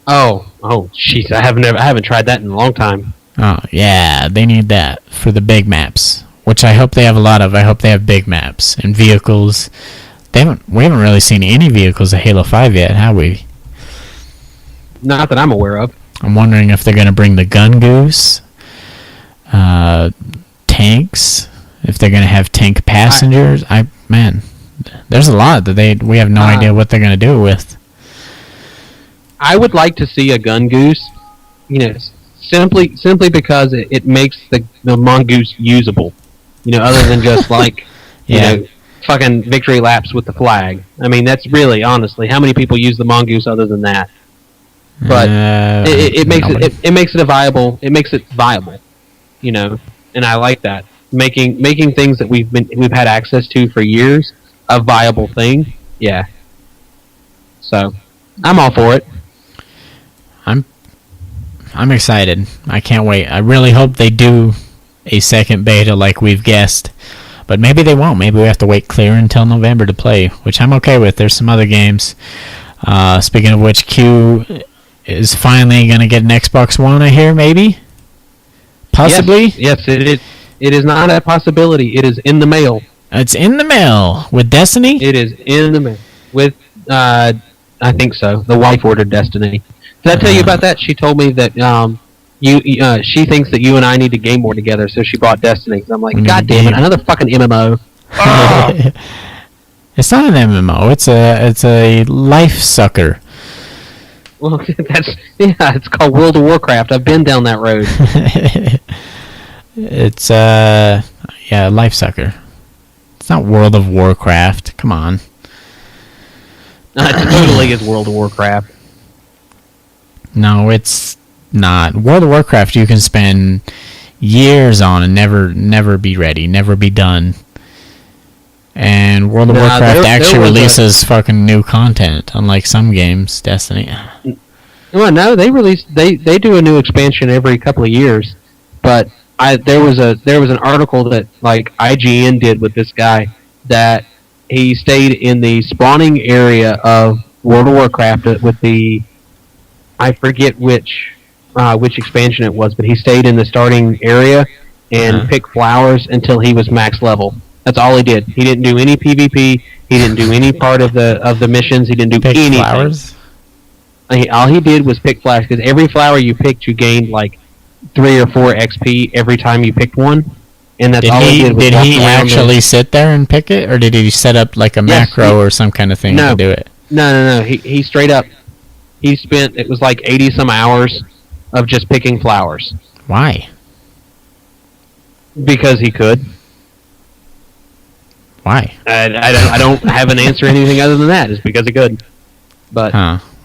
Oh, jeez! I haven't tried that in a long time. Oh yeah, they need that for the big maps, which I hope they have a lot of. I hope they have big maps and vehicles. We haven't really seen any vehicles of Halo 5 yet, have we? Not that I'm aware of. I'm wondering if they're going to bring the gun goose, tanks, if they're going to have tank passengers. There's a lot that we have no idea what they're going to do with. I would like to see a gun goose, simply because it makes the mongoose usable. Other than just like, fucking victory laps with the flag. I mean, that's really, honestly, how many people use the mongoose other than that? But it makes it viable, and I like that. Making things that we've had access to for years a viable thing. Yeah. So I'm all for it. I'm excited. I can't wait. I really hope they do a second beta like we've guessed. But maybe they won't. Maybe we have to wait clear until November to play, which I'm okay with. There's some other games. Speaking of which, Q is finally going to get an Xbox One, I hear, maybe? Possibly? Yes, it is. It is not a possibility. It is in the mail. It's in the mail. With Destiny? It is in the mail. With, I think so. The wife ordered Destiny. Did I tell you about that? She told me that she thinks that you and I need to game more together, so she bought Destiny. I'm like, God damn it, another fucking MMO. It's not an MMO. It's a life sucker. Well, it's called World of Warcraft. I've been down that road. It's life sucker. It's not World of Warcraft. Come on. It totally is World of Warcraft. No, it's not. World of Warcraft you can spend years on and never be ready, never be done. And World of Warcraft actually releases fucking new content, unlike some games, Destiny. Well, no, they do a new expansion every couple of years. But there was an article that like IGN did with this guy that he stayed in the spawning area of World of Warcraft with the, I forget which expansion it was, but he stayed in the starting area and picked flowers until he was max level. That's all he did. He didn't do any PvP. He didn't do any part of the missions. He didn't do anything. Flowers? All he did was pick flowers, because every flower you picked, you gained like 3 or 4 XP every time you picked one. And that's all he did. Did he actually sit there and pick it, or did he set up like a macro or some kind of thing to do it? No. He straight up. He spent, it was like 80 some hours of just picking flowers. Why? Because he could. Why? I don't have an answer anything other than that. It's because he could. But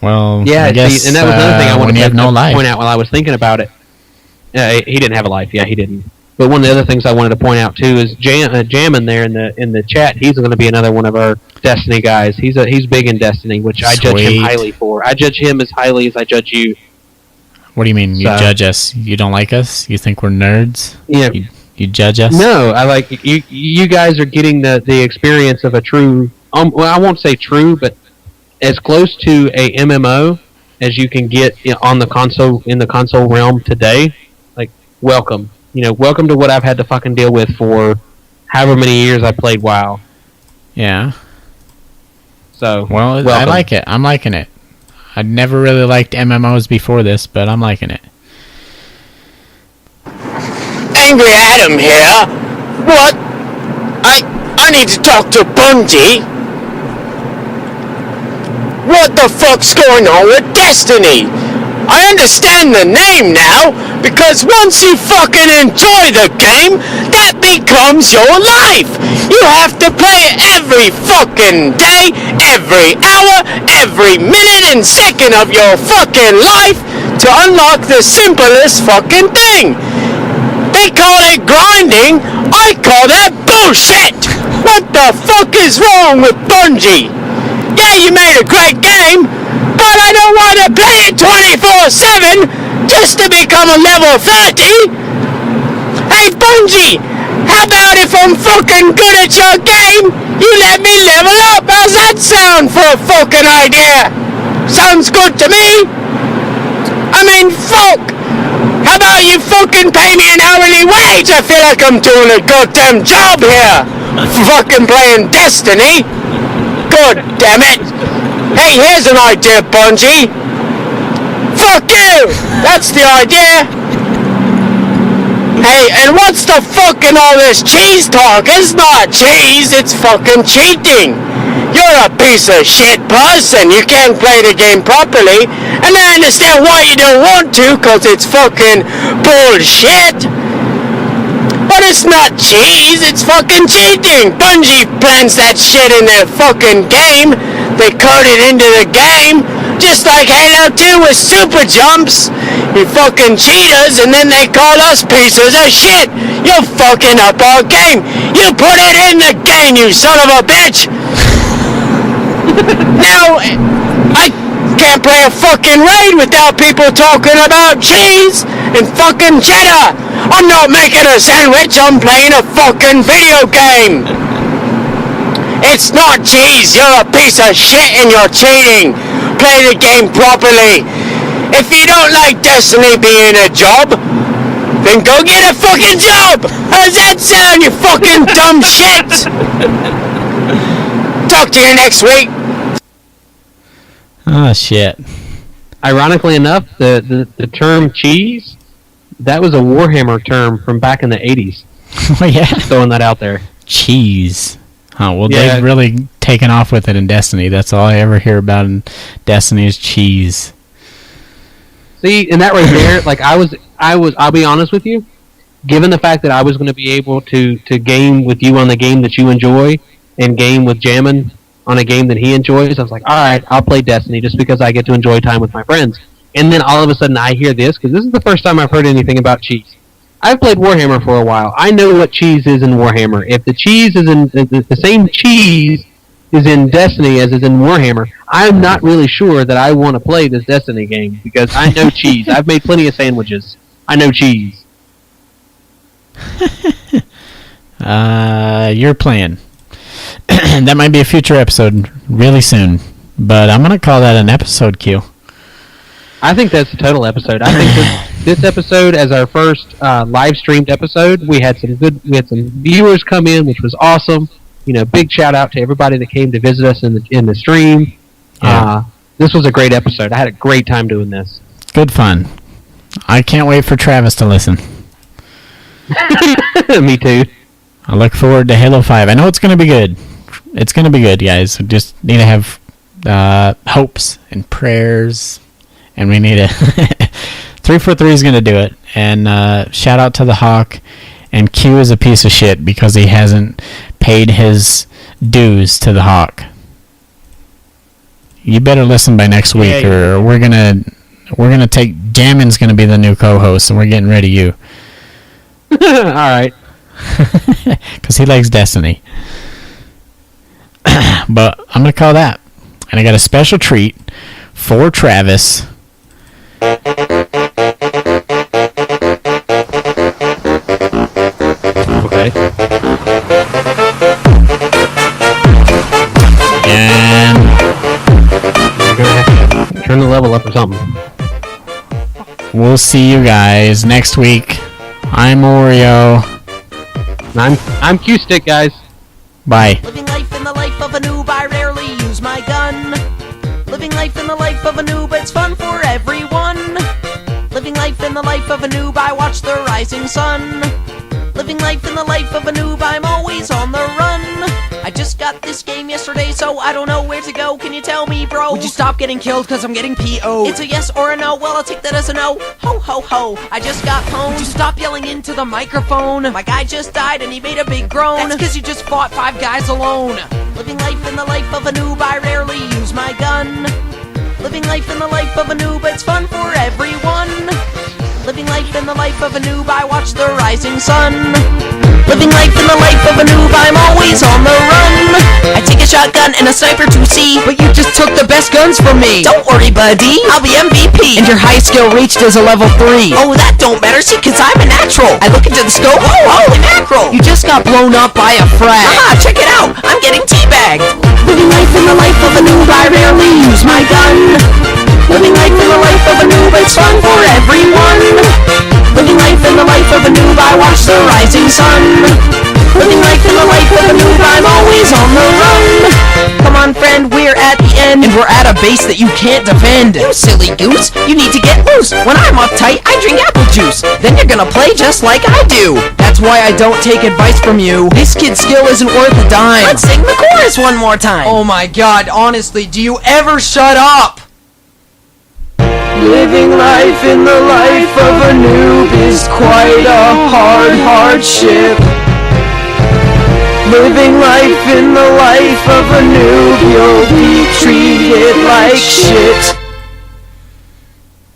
well, yeah, I guess, and that was another thing I wanted to point out while I was thinking about it. He didn't have a life. Yeah, he didn't. But one of the other things I wanted to point out too is Jammin there in the chat. He's going to be another one of our Destiny guys. He's big in Destiny, which I judge him highly for. I judge him as highly as I judge you. What do you mean? You judge us? You don't like us? You think we're nerds? Yeah. You judge us? No, I like you. You guys are getting the experience of a true. Well, I won't say true, but as close to a MMO as you can get on the console in the console realm today. Like, welcome. Welcome to what I've had to fucking deal with for however many years I played WoW. Yeah. So, well, welcome. I like it. I'm liking it. I'd never really liked MMOs before this, but I'm liking it. Angry Adam here. What? I need to talk to Bungie. What the fuck's going on with Destiny? I understand the name now, because once you fucking enjoy the game, that becomes your life. You have to play it every fucking day, every hour, every minute and second of your fucking life to unlock the simplest fucking thing. They call it grinding, I call that bullshit. What the fuck is wrong with Bungie? Yeah, you made a great game, but I don't want to play it 24/7 just to become a level 30. Hey Bungie, how about if I'm fucking good at your game, you let me level up? How's that sound for a fucking idea? Sounds good to me. I mean, fuck. How about you fucking pay me an hourly wage? I feel like I'm doing a goddamn job here. Fucking playing Destiny. God damn it. Hey, here's an idea, Bungie. Fuck you! That's the idea. Hey, and what's the fucking all this cheese talk? It's not cheese, it's fucking cheating. You're a piece of shit person. You can't play the game properly. And I understand why you don't want to, cause it's fucking bullshit. But it's not cheese, it's fucking cheating. Bungie plants that shit in their fucking game. They code it into the game. Just like Halo 2 with super jumps. You fucking cheaters, and then they call us pieces of shit. You're fucking up our game. You put it in the game, you son of a bitch. Now, I can't play a fucking raid without people talking about cheese and fucking cheddar. I'm not making a sandwich, I'm playing a fucking video game. It's not cheese, you're a piece of shit and you're cheating. Play the game properly. If you don't like Destiny being a job, then go get a fucking job! How's that sound, you fucking dumb shit? Talk to you next week. Oh, shit. Ironically enough, the term cheese, that was a Warhammer term from back in the 80s. Oh, yeah. Just throwing that out there. Cheese. Oh, well, Yeah. they've really taken off with it in Destiny. That's all I ever hear about in Destiny is cheese. See, and that right there, like I'll be honest with you, given the fact that I was going to be able to game with you on the game that you enjoy and game with Jammin on a game that he enjoys, I was like, all right, I'll play Destiny just because I get to enjoy time with my friends. And then all of a sudden I hear this, because this is the first time I've heard anything about cheese. I've played Warhammer for a while. I know what cheese is in Warhammer. If the cheese is in the same cheese is in Destiny as is in Warhammer, I'm not really sure that I want to play this Destiny game because I know cheese. I've made plenty of sandwiches. I know cheese. You're playing. That might be a future episode really soon, but I'm going to call that an episode, Q. I think that's a total episode. I think this episode, as our first live streamed episode, we had some viewers come in, which was awesome. You know, big shout out to everybody that came to visit us in the stream. Yeah. This was a great episode. I had a great time doing this. Good fun. I can't wait for Travis to listen. Me too. I look forward to Halo 5. I know it's going to be good. It's going to be good, guys. We just need to have hopes and prayers, and we need to... 343 is going to do it. And shout out to the Hawk. And Q is a piece of shit because he hasn't paid his dues to the Hawk. You better listen by next week, or we're gonna take Jammin's gonna be the new co-host, and we're getting rid of you. All right. Because he likes Destiny. But I'm gonna call that, and I got a special treat for Travis. Okay. And You're gonna have to turn the level up or something. we'll see you guys next week. I'm Oreo. I'm Q-Stick, guys. Bye. Living life in the life of a noob, I rarely use my gun. Living life in the life of a noob, it's fun for everyone. Living life in the life of a noob, I watch the rising sun. Living life in the life of a noob, I'm always on the run. I just got this game yesterday, so I don't know where to go. Can you tell me, bro? Would you stop getting killed cause I'm getting PO'd? It's a yes or a no, well I'll take that as a no. Ho ho ho, I just got pwned. Would you stop yelling into the microphone? My guy just died and he made a big groan. That's cause you just fought 5 guys alone. Living life in the life of a noob, I rarely use my gun. Living life in the life of a noob, it's fun for everyone. Living life in the life of a noob, I watch the rising sun. Living life in the life of a noob, I'm always on the run. I take a shotgun and a sniper to see. But you just took the best guns from me. Don't worry, buddy, I'll be MVP. And your highest skill reached is a level 3. Oh, that don't matter, see, cause I'm a natural. I look into the scope, oh, holy mackerel. You just got blown up by a frag. Ah, check it out, I'm getting teabagged. Living life in the life of a noob, I rarely use my gun. Living life in the life of a noob, it's fun for everyone. Living life in the life of a noob, I watch the rising sun. Living life in the life of a noob, I'm always on the run. Come on, friend, we're at the end. And we're at a base that you can't defend. You silly goose, you need to get loose. When I'm uptight, I drink apple juice. Then you're gonna play just like I do. That's why I don't take advice from you. This kid's skill isn't worth a dime. Let's sing the chorus one more time. Oh my god, honestly, do you ever shut up? Living life in the life of a noob is quite a hard hardship. Living life in the life of a noob, you'll be treated like shit.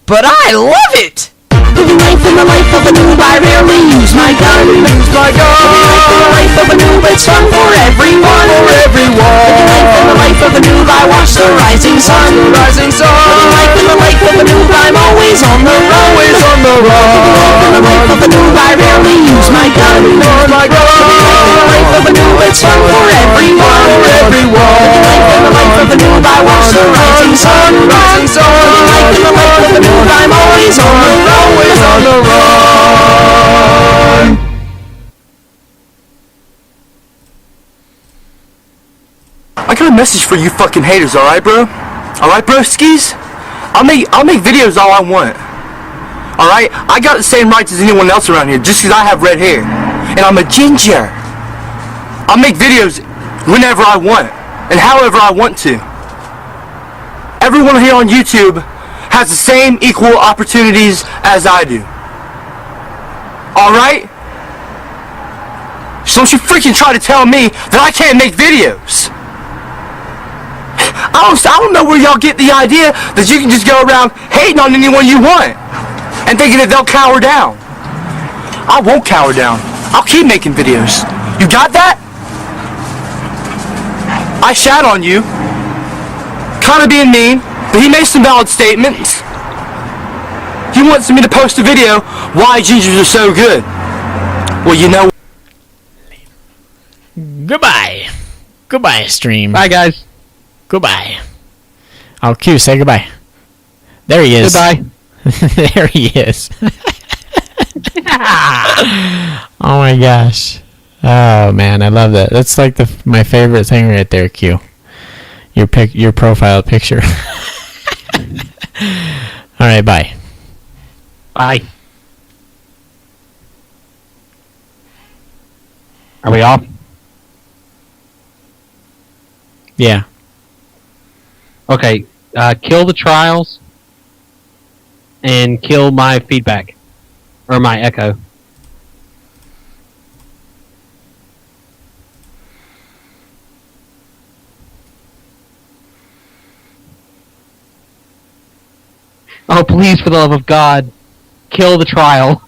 But I love it! Living life in the life of a noob, I rarely use my gun. Use my gun. Living life in the life of a noob, it's fun for everyone. For everyone. Living life in the life of a noob, I watch the rising sun. Living life in the life of a noob, I'm always on the run. Living life in the life of a noob, I rarely use my gun. Living life in the life of a noob, it's fun for everyone. Living life in the life of a noob, I watch the rising sun. Living life in the life of a noob, I'm always on the run. I got a message for you fucking haters, alright bro? Alright broskies? I'll make videos all I want. Alright? I got the same rights as anyone else around here just because I have red hair. And I'm a ginger. I'll make videos whenever I want and however I want to. Everyone here on YouTube has the same equal opportunities as I do. Alright? So don't you freaking try to tell me that I can't make videos. I don't know where y'all get the idea that you can just go around hating on anyone you want and thinking that they'll cower down. I won't cower down. I'll keep making videos. You got that? I shat on you, kind of being mean, but he made some valid statements. He wants me to post a video why gingers are so good. Well, you know. Goodbye. Goodbye, stream. Bye, guys. Goodbye. Oh, Q, say goodbye. There he is. Goodbye. There he is. Oh my gosh. Oh man, I love that. That's like my favorite thing right there, Q. Your profile picture. All right, bye. Bye. Are we off? Yeah. Okay, kill the trials and kill my feedback or my echo. Oh, please, for the love of God, kill the trial.